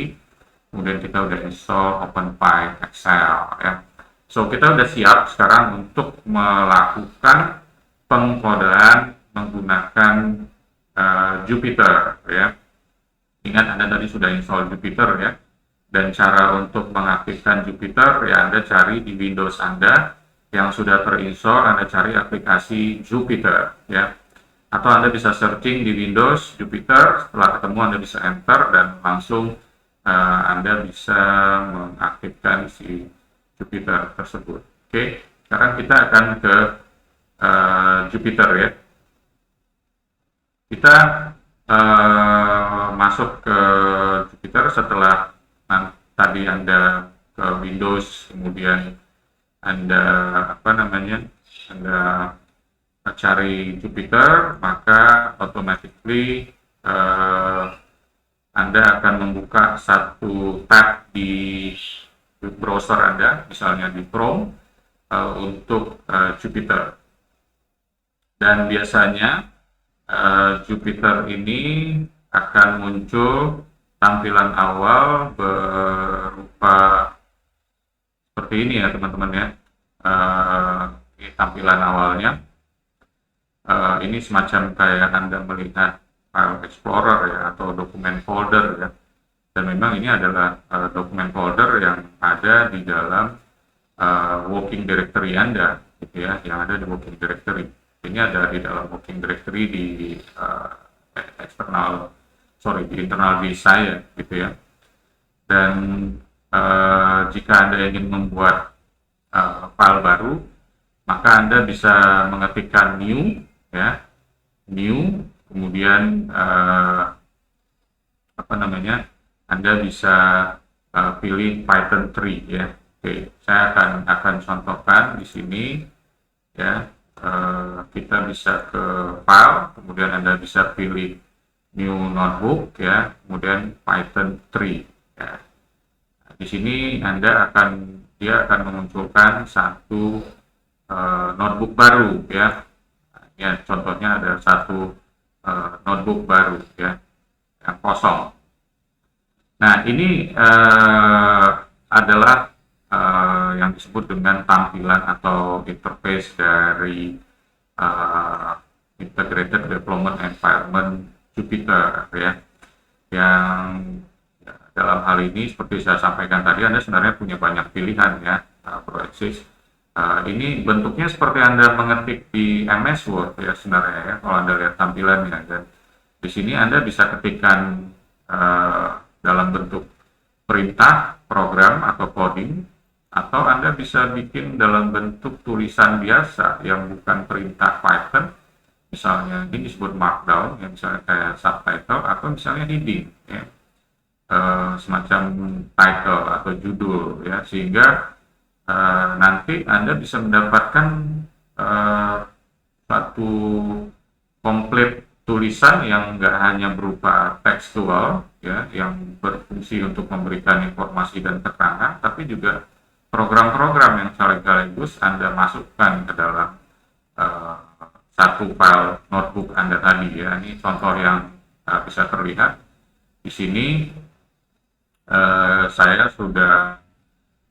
Speaker 1: kemudian kita udah install OpenPyXL ya. So kita udah siap sekarang untuk melakukan pengkodaan menggunakan Jupyter ya. Ingat Anda tadi sudah install Jupyter ya. Dan cara untuk mengaktifkan Jupyter ya Anda cari di Windows Anda yang sudah terinstall, Anda cari aplikasi Jupyter ya. Atau Anda bisa searching di Windows Jupyter, setelah ketemu Anda bisa enter dan langsung Anda bisa mengaktifkan si Jupyter tersebut. Oke, sekarang kita akan ke Jupyter ya. Kita masuk ke Jupyter setelah tadi Anda ke Windows, kemudian Anda Anda cari Jupyter, maka automatically Anda akan membuka satu tab di browser Anda, misalnya di Chrome, untuk Jupyter. Dan biasanya Jupyter ini akan muncul tampilan awal berupa seperti ini ya teman-teman ya. Ini tampilan awalnya. Ini semacam kayak Anda melihat file explorer ya, atau dokumen folder ya. Dan memang ini adalah dokumen folder yang ada di dalam working directory Anda, gitu ya, yang ada di working directory. Ini ada di dalam working directory di internal disk saya, gitu ya. Dan jika Anda ingin membuat file baru, maka Anda bisa mengetikkan new, ya, new, kemudian Anda bisa pilih Python 3 ya. Oke, saya akan contohkan di sini ya. Kita bisa ke file, kemudian Anda bisa pilih new notebook ya, kemudian Python 3 ya. Di sini dia akan memunculkan satu notebook baru ya. Ya, contohnya ada satu notebook baru ya, yang kosong. Nah, ini adalah yang disebut dengan tampilan atau interface dari Integrated Development Environment Jupyter ya. Yang dalam hal ini seperti saya sampaikan tadi, Anda sebenarnya punya banyak pilihan ya, Broensis. Ini bentuknya seperti Anda mengetik di MS Word ya sebenarnya ya, kalau Anda lihat tampilannya. Dan di sini Anda bisa ketikkan dalam bentuk perintah, program, atau coding, atau Anda bisa bikin dalam bentuk tulisan biasa yang bukan perintah Python, misalnya ini disebut markdown, yang misalnya kayak subtitle, atau misalnya heading, ya, semacam title atau judul, ya, sehingga nanti Anda bisa mendapatkan satu komplit tulisan yang nggak hanya berupa tekstual ya, yang berfungsi untuk memberikan informasi dan keterangan, tapi juga program-program yang sekaligus Anda masukkan ke dalam eh, satu file notebook Anda tadi ya. Ini contoh yang bisa terlihat di sini. Saya sudah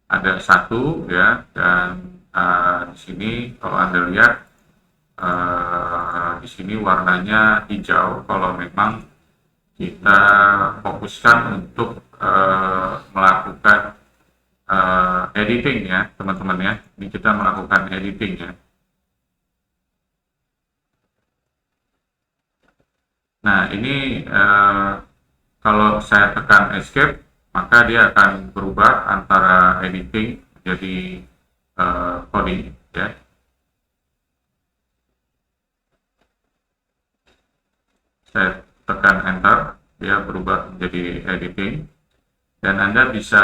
Speaker 1: ada satu ya, dan di sini kalau Anda lihat di sini warnanya hijau kalau memang kita fokuskan untuk melakukan editing ya teman-teman ya. Ini kita melakukan editing ya. Nah ini kalau saya tekan escape, maka dia akan berubah antara editing menjadi coding ya. Saya tekan enter, dia berubah menjadi editing, dan Anda bisa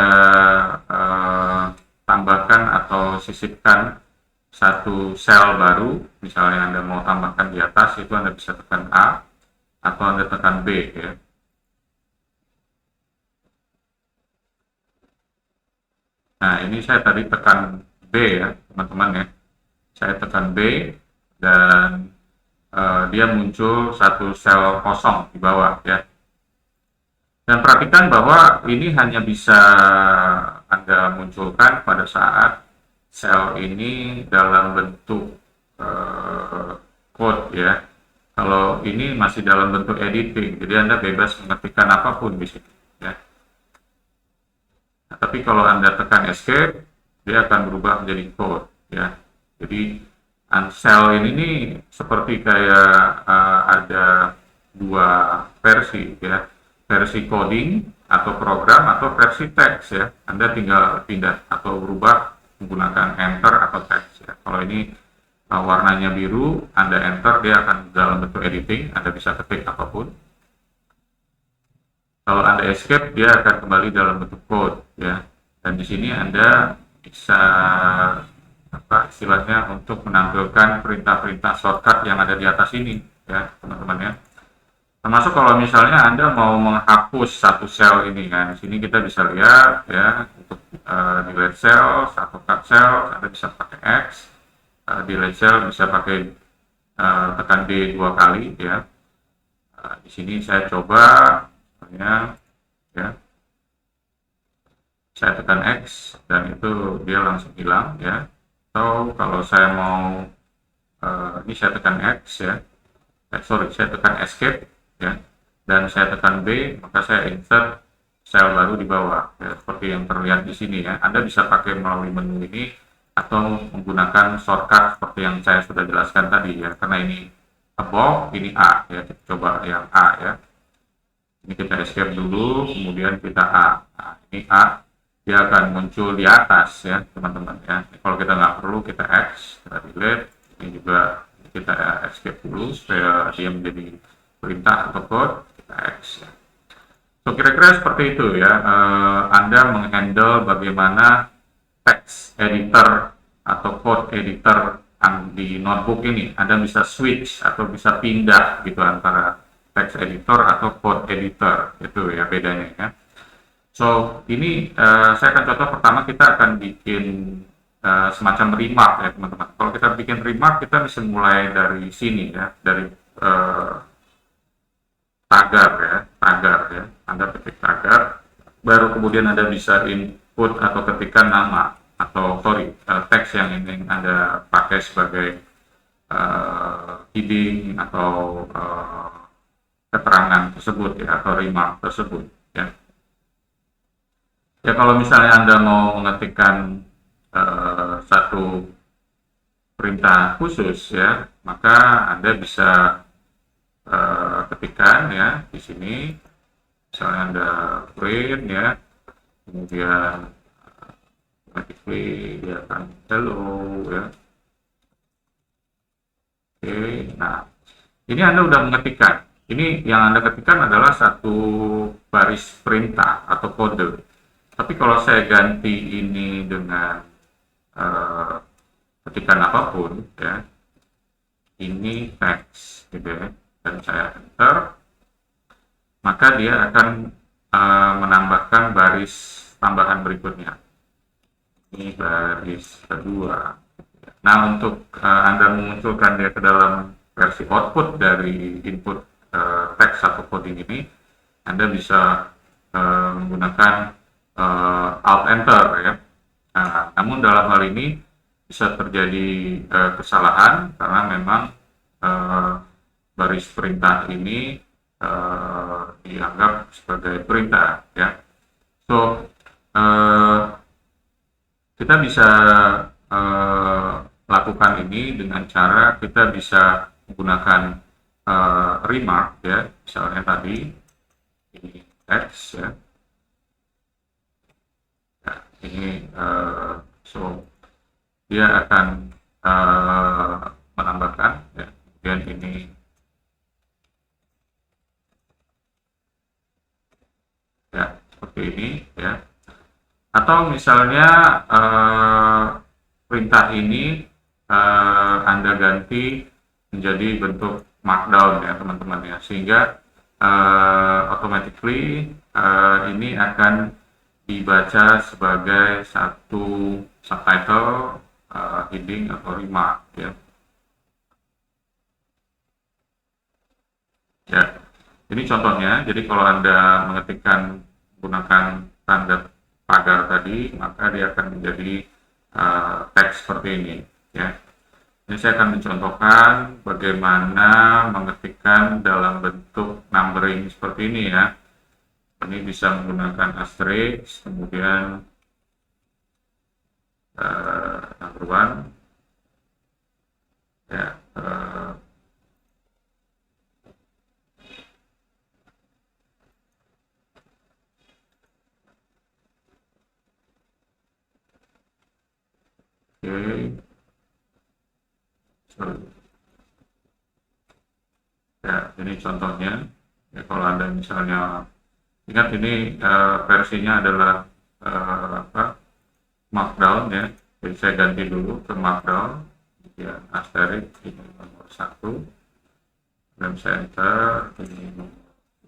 Speaker 1: tambahkan atau sisipkan satu sel baru. Misalnya Anda mau tambahkan di atas, itu Anda bisa tekan A atau Anda tekan B ya. Nah ini saya tadi tekan B ya teman-teman ya. Saya tekan B dan dia muncul satu sel kosong di bawah ya. Dan perhatikan bahwa ini hanya bisa Anda munculkan pada saat sel ini dalam bentuk code ya. Kalau ini masih dalam bentuk editing, jadi Anda bebas mengetikkan apapun di sini ya. Nah, tapi kalau Anda tekan escape, dia akan berubah menjadi code ya. Jadi sel ini nih seperti kayak ada dua versi ya, versi coding atau program atau versi teks ya. Anda tinggal pindah atau berubah menggunakan enter atau teks ya. Kalau ini warnanya biru, Anda enter, dia akan dalam bentuk editing, Anda bisa ketik apapun. Kalau Anda escape, dia akan kembali dalam bentuk code ya. Dan di sini Anda bisa istilahnya untuk menampilkan perintah-perintah shortcut yang ada di atas ini ya teman-teman ya. Termasuk kalau misalnya Anda mau menghapus satu sel ini kan, di sini kita bisa lihat ya, untuk delete cell, satu cut cell, Anda bisa pakai X, delete cell bisa pakai tekan D 2 kali ya. Di sini saya coba ya, saya tekan X dan itu dia langsung hilang ya. Atau kalau saya mau ini saya tekan X ya, saya tekan escape ya, dan saya tekan B, maka saya insert sel baru di bawah ya, seperti yang terlihat di sini ya. Anda bisa pakai melalui menu ini atau menggunakan shortcut seperti yang saya sudah jelaskan tadi ya. Karena ini above, ini A ya, kita coba yang A ya. Ini kita escape dulu, kemudian kita A. Nah, ini A, dia akan muncul di atas ya teman-teman ya. Kalau kita nggak perlu, kita X, kita delete. Ini juga kita escape dulu supaya dia menjadi perintah atau code, kita X ya. So kira-kira seperti itu ya. Anda menghandle bagaimana text editor atau code editor di notebook ini. Anda bisa switch atau bisa pindah gitu antara text editor atau code editor, itu ya bedanya ya. So ini saya akan contoh pertama, kita akan bikin semacam remark ya teman-teman. Kalau kita bikin remark, kita bisa mulai dari sini ya, dari tagar ya. Anda ketik tagar, baru kemudian Anda bisa input atau ketikkan nama atau teks yang ingin Anda pakai sebagai heading atau keterangan tersebut ya, atau remark tersebut ya. Ya kalau misalnya Anda mau mengetikkan satu perintah khusus ya, maka Anda bisa ketikkan ya di sini. Misalnya Anda print ya, kemudian automatically dia akan hello ya. Oke, nah ini Anda udah mengetikkan. Ini yang Anda ketikkan adalah satu baris perintah atau kode. Tapi kalau saya ganti ini dengan ketikan apapun ya, ini teks gitu ya, dan saya enter, maka dia akan menambahkan baris tambahan berikutnya. Ini baris kedua Nah, untuk Anda memunculkan dia ke dalam versi output dari input teks atau coding ini, Anda bisa menggunakan Alt Enter ya. Nah, namun dalam hal ini bisa terjadi kesalahan karena memang uh, baris perintah ini dianggap sebagai perintah ya. So kita bisa lakukan ini dengan cara kita bisa menggunakan remark ya, misalnya tadi ini text ya, ini so dia akan menambahkan ya, kemudian ini ya seperti ini ya, atau misalnya perintah ini Anda ganti menjadi bentuk markdown ya teman-teman ya, sehingga automatically ini akan dibaca sebagai satu subtitle, heading atau remark ya. Ya, ini contohnya. Jadi kalau Anda mengetikkan menggunakan tanda pagar tadi, maka dia akan menjadi teks seperti ini ya. Ini saya akan mencontohkan bagaimana mengetikkan dalam bentuk numbering seperti ini ya. Ini bisa menggunakan asterisk, kemudian number one ya, oke. Ya, ini contohnya. Ya, kalau Anda misalnya ingat ini versinya adalah markdown ya. Jadi saya ganti dulu ke markdown. Ya, asterisk ini nomor 1. Dan saya enter ini nomor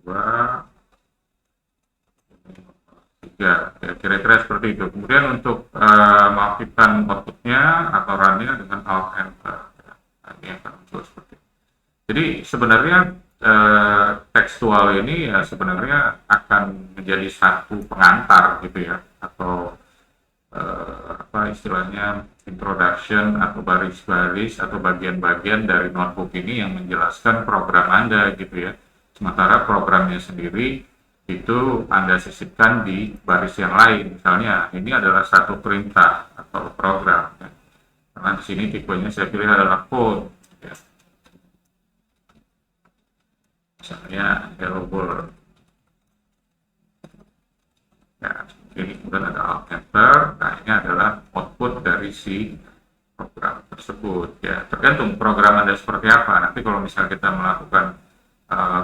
Speaker 1: 2. Ini nomor 3. Ya, kira-kira seperti itu. Kemudian untuk mengaktifkan outputnya atau runnya dengan Alt Enter. Ya, ini akan muncul seperti itu. Jadi sebenarnya tekstual ini ya sebenarnya akan menjadi satu pengantar gitu ya, atau apa istilahnya introduction atau baris-baris atau bagian-bagian dari notebook ini yang menjelaskan program Anda gitu ya. Sementara programnya sendiri itu Anda sisipkan di baris yang lain. Misalnya ini adalah satu perintah atau program ya. Karena di sini tipenya saya pilih adalah code ya. Misalnya hello world ya, ini kemudian ada alt enter. Nah, ini adalah output dari si program tersebut ya. Tergantung program Anda seperti apa. Nanti kalau misalnya kita melakukan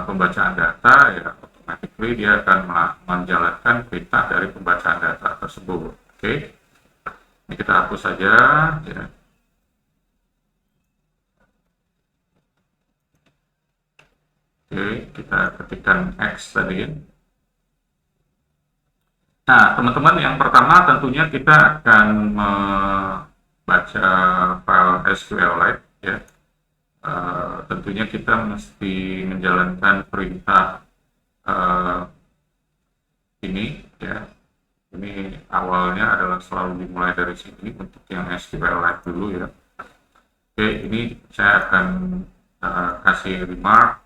Speaker 1: pembacaan data ya, automatically dia akan menjalankan perintah dari pembacaan data tersebut. Oke, ini kita hapus saja ya. Oke, kita ketikkan X tadi. Nah, teman-teman, yang pertama tentunya kita akan membaca file SQLite ya. Tentunya kita mesti menjalankan perintah ini ya. Ini awalnya adalah selalu dimulai dari sini untuk yang SQLite dulu ya. Oke, ini saya akan kasih remark.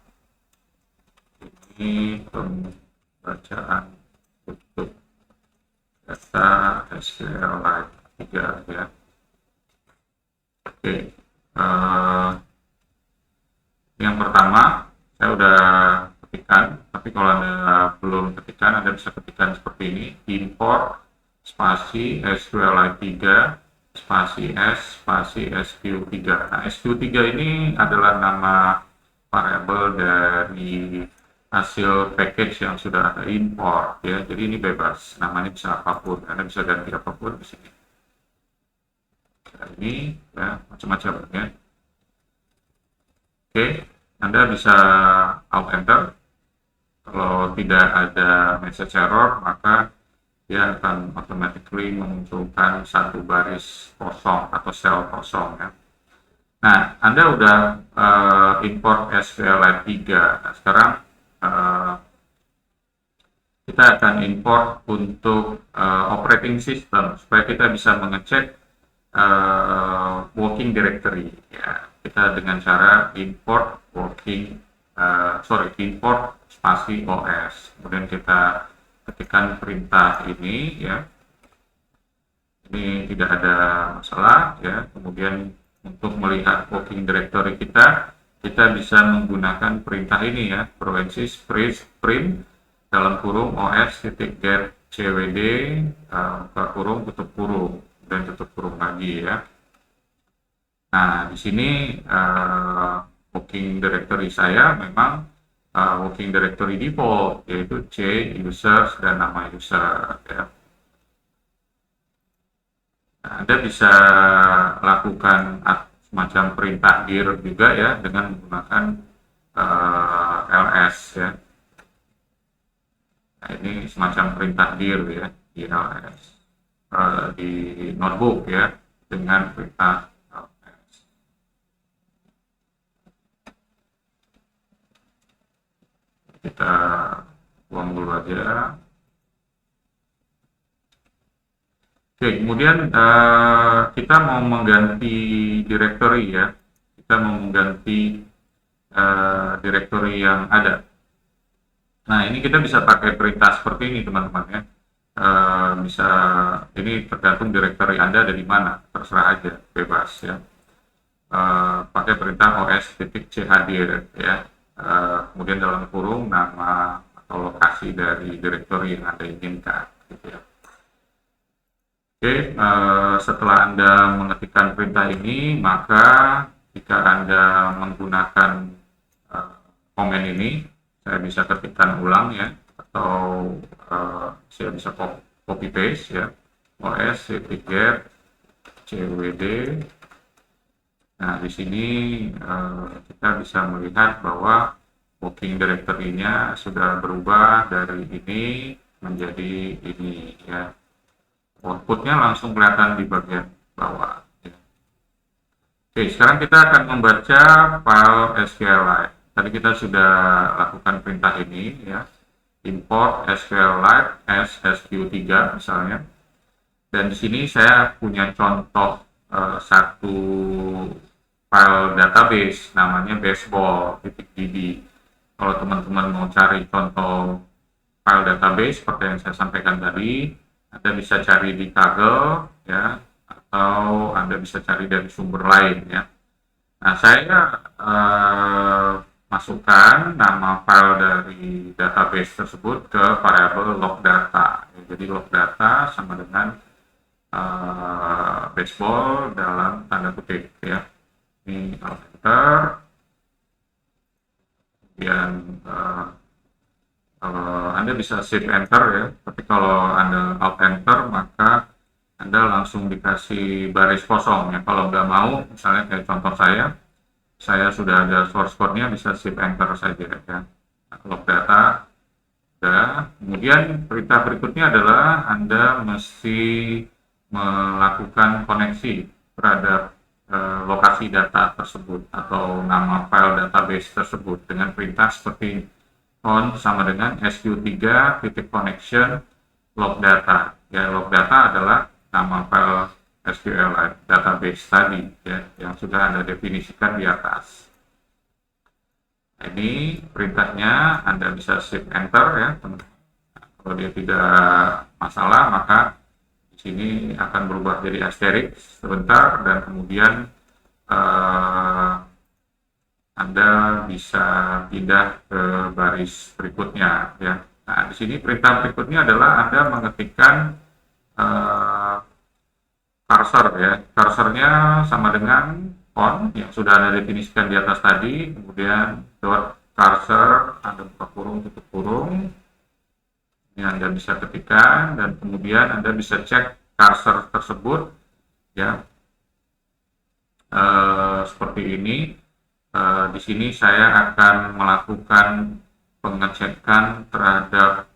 Speaker 1: Ini pembacaan untuk data SQLite 3 ya. Oke, yang pertama saya udah ketikkan, tapi kalau Anda belum ketikkan, Anda bisa ketikkan seperti ini, import spasi SQLite 3 spasi S spasi SQ3. Nah, SQ3 ini adalah nama variabel dari hasil package yang sudah ada import ya. Jadi ini bebas, namanya bisa apapun, Anda bisa ganti apapun di sini. Nah, ini ya macam-macam ya. Oke, Anda bisa alt enter. Kalau tidak ada message error, maka dia akan automatically memunculkan satu baris kosong atau sel kosong ya. Nah, Anda udah import SQLite 3. Nah, sekarang uh, kita akan import untuk operating system supaya kita bisa mengecek working directory ya. Kita dengan cara import import spasi OS. Kemudian kita ketikkan perintah ini ya. Ini tidak ada masalah ya. Kemudian untuk melihat working directory kita bisa menggunakan perintah ini ya, provinsi print dalam kurung os.get cwd buka kurung tutup kurung dan tutup kurung lagi ya. Nah, di sini working directory saya memang working directory default, yaitu c users dan nama user ya. Nah, Anda bisa lakukan semacam perintah dir juga ya dengan menggunakan ls ya. Nah, ini semacam perintah dir ya di ls di notebook ya dengan perintah ls. Kita buang dulu aja. Oke, kemudian kita mau mengganti directory ya. Kita mau mengganti directory yang ada. Nah, ini kita bisa pakai perintah seperti ini, teman-teman ya. Bisa, ini tergantung directory Anda ada di mana, terserah aja, bebas ya. Pakai perintah os.chdir ya. Kemudian dalam kurung nama atau lokasi dari directory yang Anda inginkan gitu ya. Oke, setelah Anda mengetikkan perintah ini, maka jika Anda menggunakan komen ini, saya bisa ketikkan ulang ya, atau saya bisa copy paste ya, os.get cwd. Nah, di sini kita bisa melihat bahwa working directory-nya sudah berubah dari ini menjadi ini ya. Outputnya langsung kelihatan di bagian bawah. Oke, sekarang kita akan membaca file SQLite. Tadi kita sudah lakukan perintah ini ya, import SQLite as SQ3 misalnya. Dan di sini saya punya contoh satu file database namanya baseball.db. Kalau teman-teman mau cari contoh file database seperti yang saya sampaikan tadi, Anda bisa cari di Kaggle ya, atau Anda bisa cari dari sumber lain ya. Nah, saya masukkan nama file dari database tersebut ke variabel log data. Jadi log data sama dengan baseball dalam tanda kutip ya. Ini enter, kemudian Anda bisa shift enter ya, tapi kalau Anda alt enter maka Anda langsung dikasih baris kosong ya. Kalau nggak mau, misalnya kayak contoh saya sudah ada source code-nya, bisa shift enter saja ya. Log data udah. Kemudian perintah berikutnya adalah Anda mesti melakukan koneksi terhadap lokasi data tersebut atau nama file database tersebut dengan perintah seperti on sama dengan sq3 titik connection log data ya. Log data adalah nama file SQLite database tadi ya, yang sudah Anda definisikan di atas. Nah, ini perintahnya Anda bisa shift enter ya. Kalau dia tidak masalah maka di sini akan berubah jadi asterisk sebentar dan kemudian Anda bisa pindah ke baris berikutnya ya. Nah, di sini perintah berikutnya adalah Anda mengetikkan cursor ya. Cursornya sama dengan on yang sudah Anda definisikan di atas tadi, kemudian dot cursor, Anda buka kurung tutup kurung. Ini Anda bisa ketikkan dan kemudian Anda bisa cek cursor tersebut ya. Seperti ini. Di sini saya akan melakukan pengecekan terhadap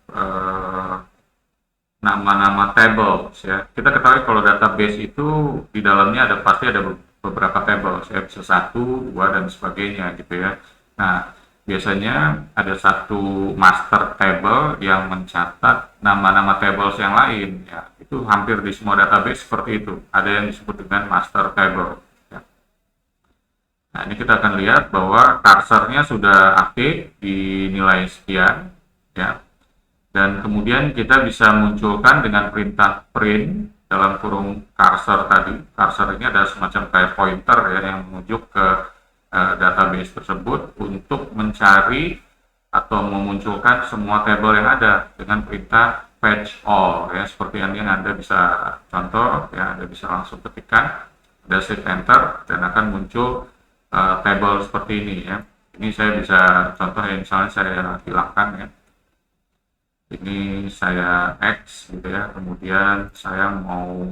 Speaker 1: nama-nama tables ya. Kita ketahui kalau database itu di dalamnya pasti ada beberapa tables ya, bisa satu, dua dan sebagainya gitu ya. Nah, biasanya ada satu master table yang mencatat nama-nama tables yang lain ya. Itu hampir di semua database seperti itu. Ada yang disebut dengan master table ya. Nah, ini kita akan lihat bahwa cursornya sudah aktif di nilai sekian ya. Dan kemudian kita bisa munculkan dengan perintah print dalam kurung cursor tadi. Cursor ini ada semacam kayak pointer ya yang menunjuk ke database tersebut untuk mencari atau memunculkan semua tabel yang ada dengan perintah fetch all ya, seperti yang Anda bisa contoh ya, Anda bisa langsung ketikkan, ada shift enter dan akan muncul tabel seperti ini ya. Ini saya bisa contoh ya, misalnya saya hilangkan ya, ini saya X gitu ya, kemudian saya mau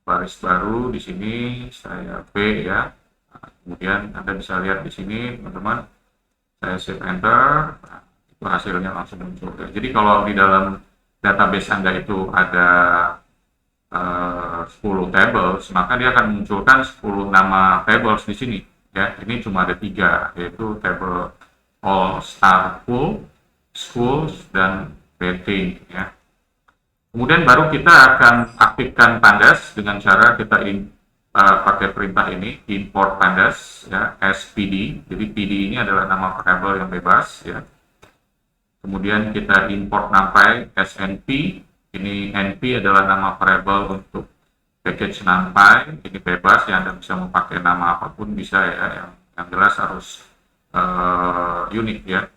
Speaker 1: baris baru di sini saya B ya. Nah, kemudian Anda bisa lihat di sini teman-teman, saya shift enter, nah, itu hasilnya langsung muncul ya. Jadi kalau di dalam database Anda itu ada 10 tables, maka dia akan munculkan 10 nama tables di sini ya. Ini cuma ada 3, yaitu table all star pool, schools, dan rating ya. Kemudian baru kita akan aktifkan pandas dengan cara kita pakai perintah ini, import pandas ya, spd. Jadi pd ini adalah nama variabel yang bebas ya. Kemudian kita import numpy snp. Ini np adalah nama variabel untuk package numpy. Ini bebas ya, Anda bisa memakai nama apapun bisa ya, yang jelas harus unik ya.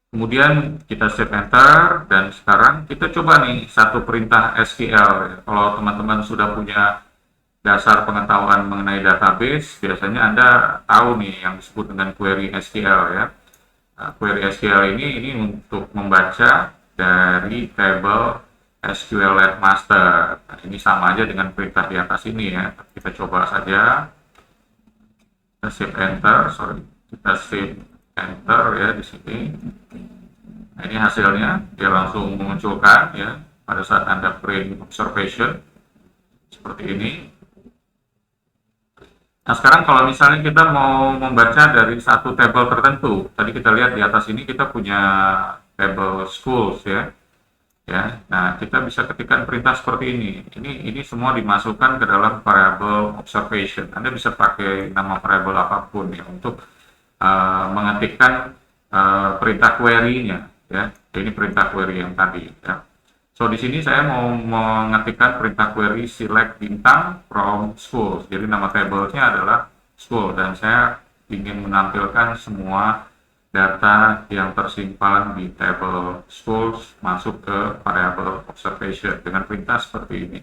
Speaker 1: Kemudian kita save enter dan sekarang kita coba nih satu perintah SQL. Kalau teman-teman sudah punya dasar pengetahuan mengenai database, biasanya Anda tahu nih yang disebut dengan query SQL ya. Nah, query SQL ini untuk membaca dari table SQLite master. Nah, ini sama aja dengan perintah di atas ini ya. Kita coba saja. Kita save enter, kita save enter ya di sini. Nah, ini hasilnya dia langsung memunculkan ya pada saat Anda print observation seperti ini. Nah, sekarang kalau misalnya kita mau membaca dari satu tabel tertentu, tadi kita lihat di atas ini kita punya tabel schools ya. Ya, nah kita bisa ketikkan perintah seperti ini. Ini semua dimasukkan ke dalam variabel observation. Anda bisa pakai nama variabel apapun ya untuk mengetikkan perintah query-nya ya. Ini perintah query yang tadi ya. So di sini saya mau mengetikkan perintah query select bintang from schools. Jadi nama tabelnya adalah school dan saya ingin menampilkan semua data yang tersimpan di table schools masuk ke variable observation dengan perintah seperti ini.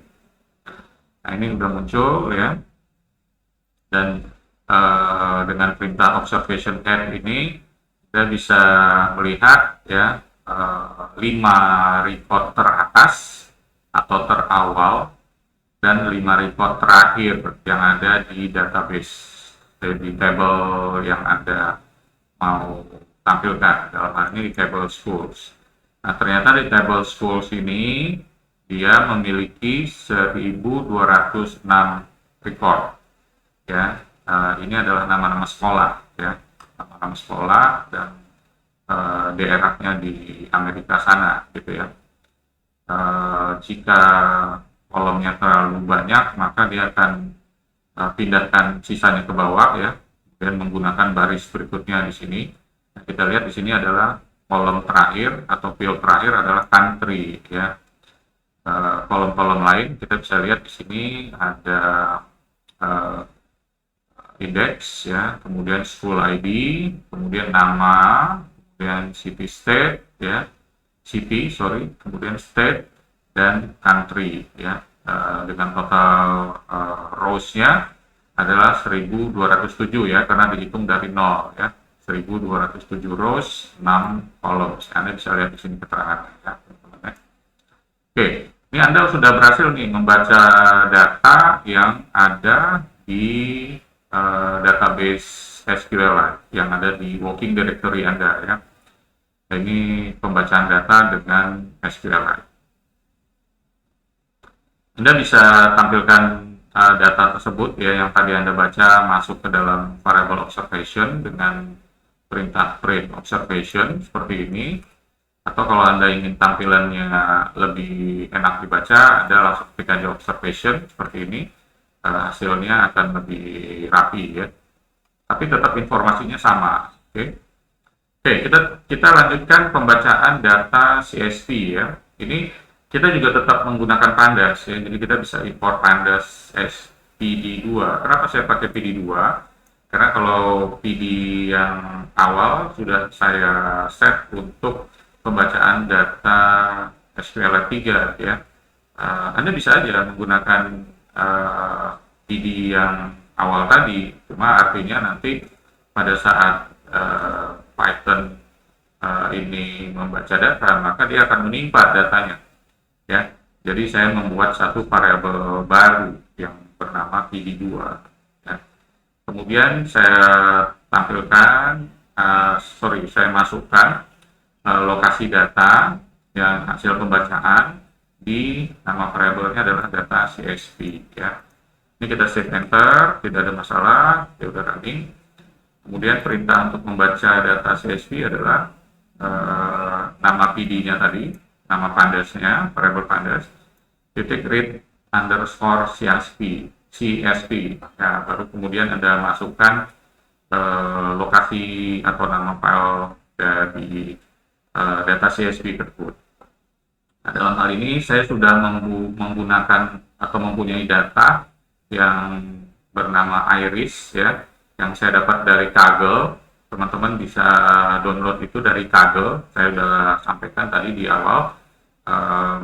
Speaker 1: Nah, ini sudah muncul ya. Dan dengan perintah observation add ini kita bisa melihat ya 5 record teratas atau terawal dan 5 record terakhir yang ada di database, di table yang Anda mau tampilkan, dalam hal ini di table schools. Nah, ternyata di table schools ini dia memiliki 1206 record ya. Ini adalah nama-nama sekolah ya, nama-nama sekolah dan daerahnya di Amerika sana gitu ya. Jika kolomnya terlalu banyak maka dia akan pindahkan sisanya ke bawah ya, dan menggunakan baris berikutnya di sini. Nah, kita lihat di sini adalah kolom terakhir atau field terakhir adalah country ya. Kolom-kolom lain kita bisa lihat di sini ada index ya, kemudian school ID, kemudian nama, kemudian city state ya, kemudian state dan country ya. Dengan total rows-nya adalah 1207 ya, karena dihitung dari 0 ya. 1207 rows, 6 columns. Anda bisa lihat di sini keterangannya ya, teman-teman. Oke, ini Anda sudah berhasil nih membaca data yang ada di database SQLite yang ada di working directory Anda ya. Ini pembacaan data dengan SQLite. Anda bisa tampilkan data tersebut ya yang tadi Anda baca masuk ke dalam variable observation dengan perintah print observation seperti ini. Atau kalau Anda ingin tampilannya lebih enak dibaca, Anda langsung klik aja observation seperti ini. Hasilnya akan lebih rapi ya. Tapi tetap informasinya sama. Oke, kita lanjutkan pembacaan data CSV ya. Ini kita juga tetap menggunakan pandas ya. Jadi kita bisa import pandas PD2. Kenapa saya pakai PD2? Karena kalau PD yang awal sudah saya set untuk pembacaan data SQLite 3 ya. Anda bisa aja menggunakan PD yang awal tadi, cuma artinya nanti pada saat Python ini membaca data, maka dia akan menimpa datanya ya. Jadi saya membuat satu variabel baru yang bernama PD2 ya. Kemudian saya tampilkan saya masukkan lokasi data yang hasil pembacaan di nama variabelnya adalah data CSV ya. Ini kita save enter, tidak ada masalah, dia udah running. Kemudian perintah untuk membaca data CSV adalah nama PD-nya tadi, nama pandasnya, variabel pandas, titik read underscore CSV. Ya, baru kemudian Anda masukkan lokasi atau nama file dari data CSV tersebut. Nah, dalam hal ini saya sudah menggunakan atau mempunyai data yang bernama Iris ya, yang saya dapat dari Kaggle. Teman-teman bisa download itu dari Kaggle. Saya sudah sampaikan tadi di awal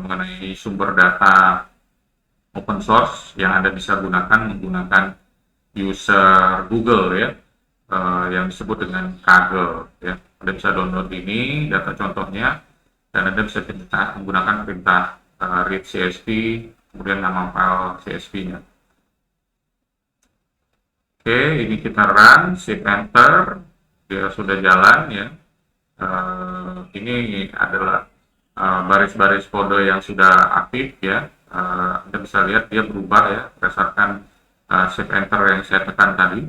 Speaker 1: mengenai sumber data open source yang Anda bisa gunakan menggunakan user Google ya, yang disebut dengan Kaggle ya. Anda bisa download ini data contohnya dan Anda bisa menggunakan perintah read CSV kemudian nama file CSV-nya. Oke, ini kita run, save enter, dia sudah jalan ya. Ini adalah baris-baris kode yang sudah aktif ya. Anda bisa lihat dia berubah ya berdasarkan save enter yang saya tekan tadi.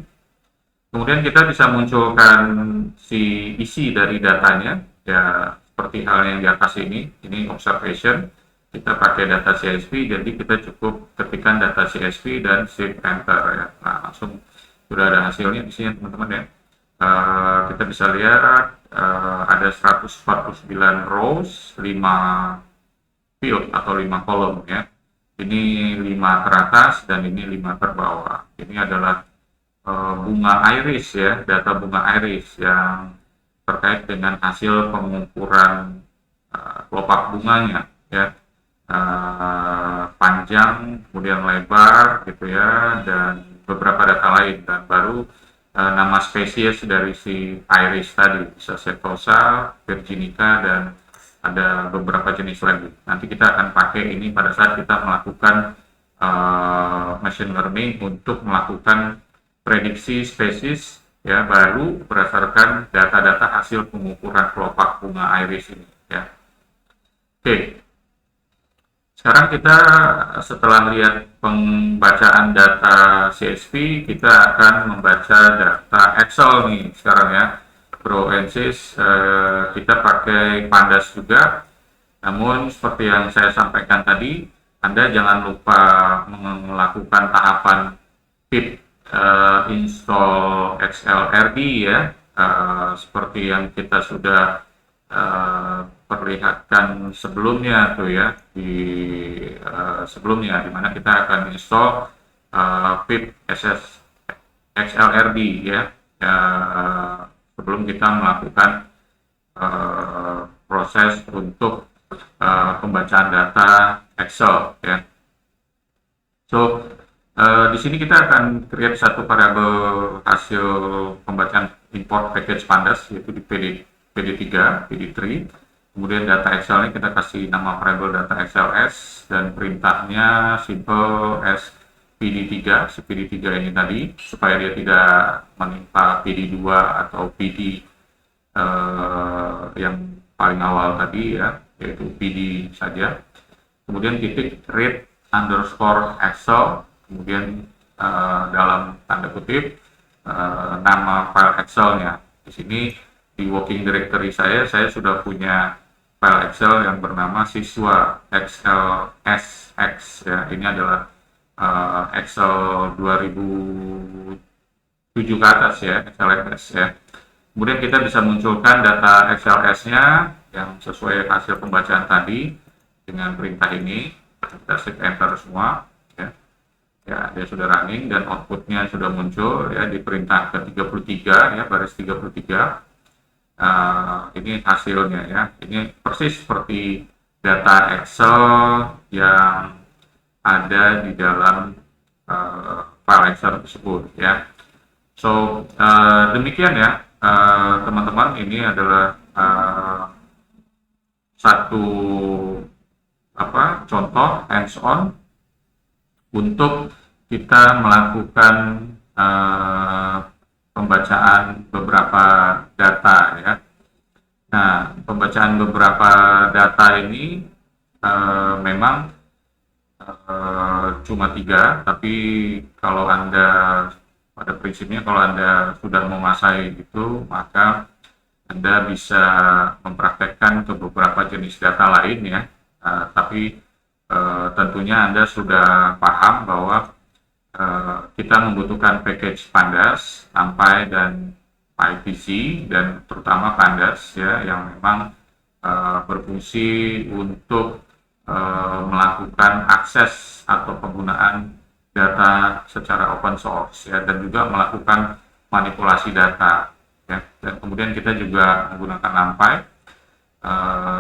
Speaker 1: Kemudian kita bisa munculkan si isi dari datanya ya, seperti hal yang di atas ini observation. Kita pakai data CSV, jadi kita cukup ketikkan data CSV dan save enter ya. Nah, langsung sudah ada hasilnya di sini teman-teman ya. Kita bisa lihat ada 149 rows, 5 field atau 5 kolom ya. Ini 5 teratas dan ini 5 terbawah. Ini adalah bunga iris ya, data bunga iris yang terkait dengan hasil pengukuran kelopak bunganya ya, panjang kemudian lebar gitu ya, dan beberapa data lain, dan baru nama spesies dari si iris tadi, bisa setosa, virginica, dan ada beberapa jenis lagi. Nanti kita akan pakai ini pada saat kita melakukan machine learning untuk melakukan prediksi spesies ya baru berdasarkan data-data hasil pengukuran kelopak bunga iris ini ya. Oke. Sekarang kita setelah lihat pembacaan data CSV, kita akan membaca data Excel nih sekarang ya. Pro Ansys kita pakai pandas juga. Namun seperti yang saya sampaikan tadi, Anda jangan lupa melakukan tahapan pip install XLRD ya, seperti yang kita sudah perlihatkan sebelumnya tuh ya, di sebelumnya dimana kita akan install pip XLRD ya, sebelum kita melakukan proses untuk pembacaan data Excel ya. So di sini kita akan create satu variabel hasil pembacaan import package pandas, yaitu di PD3, PD3. Kemudian data Excel-nya kita kasih nama variabel data XLS dan perintahnya simple as PD3, si PD3 ini tadi, supaya dia tidak menimpa PD2 atau PD yang paling awal tadi ya, yaitu PD saja. Kemudian titik read underscore Excel, kemudian dalam tanda kutip nama file Excelnya. Di sini di working directory saya sudah punya file Excel yang bernama siswa Excel SX ya. Ini adalah Excel 2007 ke atas ya, XLS ya. Kemudian kita bisa munculkan data XLS-nya yang sesuai hasil pembacaan tadi dengan perintah ini. Kita shift enter semua ya. Ya, dia sudah running dan outputnya sudah muncul ya di perintah ke-33 ya, baris 33. Ini hasilnya ya. Ini persis seperti data Excel yang ada di dalam file Excel tersebut ya. So demikian ya teman-teman, ini adalah satu contoh hands-on untuk kita melakukan pembacaan beberapa data ya. Nah, pembacaan beberapa data ini memang cuma 3, tapi kalau Anda pada prinsipnya kalau Anda sudah menguasai itu, maka Anda bisa mempraktekkan ke beberapa jenis data lain ya. Tapi tentunya Anda sudah paham bahwa kita membutuhkan package Pandas, NumPy dan PyPC, dan terutama Pandas ya, yang memang berfungsi untuk melakukan akses atau penggunaan data secara open source ya, dan juga melakukan manipulasi data ya. Dan kemudian kita juga menggunakan NumPy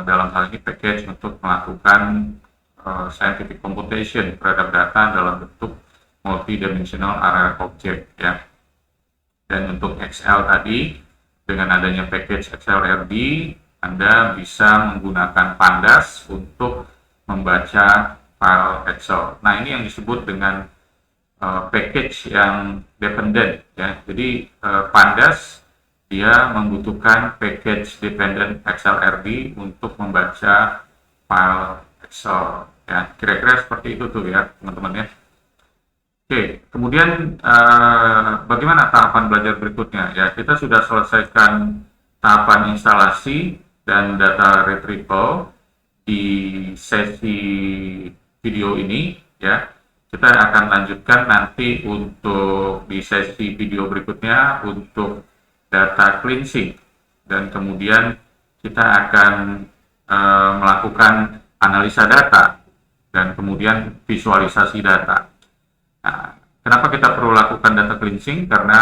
Speaker 1: dalam hal ini package untuk melakukan scientific computation terhadap data dalam bentuk multidimensional array object ya. Dan untuk Excel tadi, dengan adanya package XLRD, Anda bisa menggunakan Pandas untuk membaca file Excel. Nah, ini yang disebut dengan package yang dependent ya. Jadi Pandas dia membutuhkan package dependent XLRD untuk membaca file Excel ya. Kira-kira seperti itu tuh ya teman-teman ya. Oke, kemudian bagaimana tahapan belajar berikutnya ya? Kita sudah selesaikan tahapan instalasi dan data retrieval di sesi video ini ya. Kita akan lanjutkan nanti untuk di sesi video berikutnya untuk data cleansing, dan kemudian kita akan melakukan analisa data dan kemudian visualisasi data. Nah, kenapa kita perlu lakukan data cleansing? Karena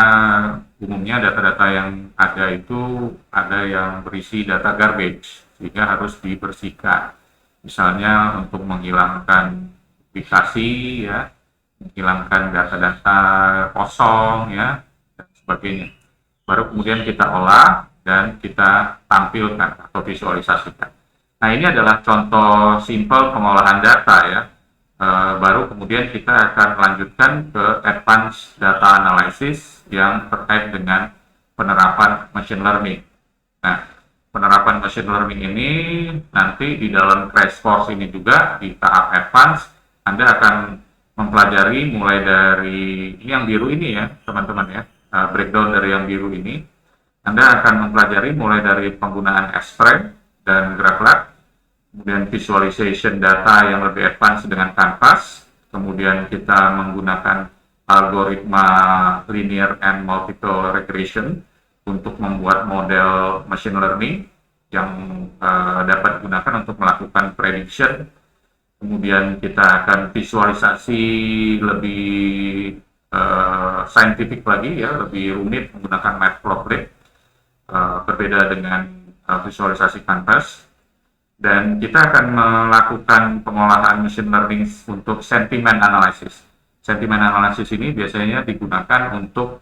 Speaker 1: umumnya data-data yang ada itu ada yang berisi data garbage, sehingga harus dibersihkan. Misalnya untuk menghilangkan duplikasi ya, menghilangkan data-data kosong ya, dan sebagainya. Baru kemudian kita olah dan kita tampilkan atau visualisasikan. Nah, ini adalah contoh simpel pengolahan data ya. Baru kemudian kita akan lanjutkan ke advanced data analysis yang terkait dengan penerapan machine learning. Nah, penerapan machine learning ini nanti di dalam crash course ini juga di tahap advance Anda akan mempelajari mulai dari ini yang biru ini ya teman-teman ya, breakdown dari yang biru ini. Anda akan mempelajari mulai dari penggunaan X-frame dan GraphLab, kemudian visualization data yang lebih advance dengan Canvas, kemudian kita menggunakan algoritma linear and multiple regression untuk membuat model machine learning yang dapat digunakan untuk melakukan prediction. Kemudian kita akan visualisasi lebih scientific lagi ya, lebih rumit menggunakan Matplotlib, berbeda dengan visualisasi Canvas. Dan kita akan melakukan pengolahan machine learning untuk sentiment analysis. Sentiment analysis ini biasanya digunakan untuk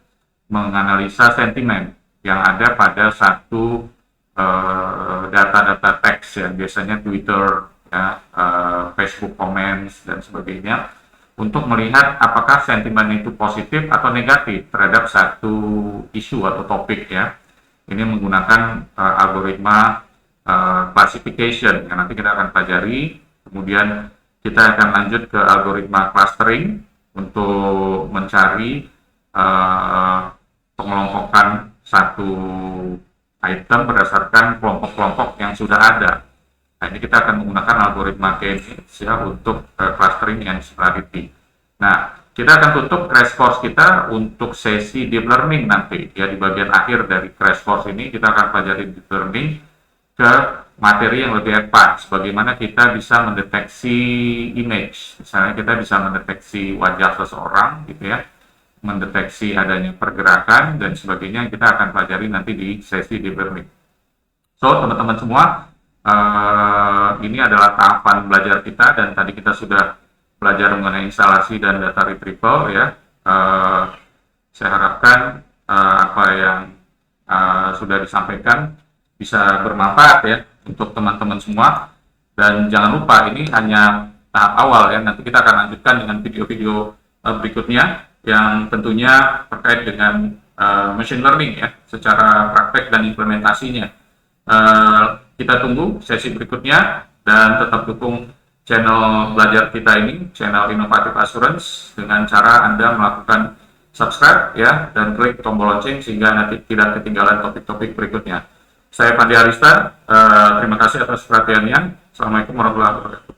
Speaker 1: menganalisa sentimen yang ada pada satu data-data teks ya, biasanya Twitter ya, Facebook comments dan sebagainya, untuk melihat apakah sentimen itu positif atau negatif terhadap satu isu atau topik ya. Ini menggunakan algoritma classification yang nanti kita akan pelajari. Kemudian kita akan lanjut ke algoritma clustering untuk mencari pengelompokan satu item berdasarkan kelompok-kelompok yang sudah ada. Nah, ini kita akan menggunakan algoritma k-means ya untuk clustering and similarity. Nah, kita akan tutup crash course kita untuk sesi deep learning nanti. Ya, di bagian akhir dari crash course ini kita akan pelajari deep learning ke materi yang lebih advance. Bagaimana kita bisa mendeteksi image. Misalnya kita bisa mendeteksi wajah seseorang gitu ya, mendeteksi adanya pergerakan dan sebagainya, kita akan pelajari nanti di sesi deep learning. So, teman-teman semua, ini adalah tahapan belajar kita, dan tadi kita sudah belajar mengenai instalasi dan data retrieval ya. Saya harapkan apa yang sudah disampaikan bisa bermanfaat ya untuk teman-teman semua, dan jangan lupa ini hanya tahap awal ya, nanti kita akan lanjutkan dengan video-video berikutnya yang tentunya terkait dengan machine learning ya, secara praktek dan implementasinya. Kita tunggu sesi berikutnya, dan tetap dukung channel belajar kita ini, channel Inovatif Assurance, dengan cara Anda melakukan subscribe ya, dan klik tombol lonceng sehingga nanti tidak ketinggalan topik-topik berikutnya. Saya Pandi Arista, terima kasih atas perhatiannya. Assalamualaikum warahmatullahi wabarakatuh.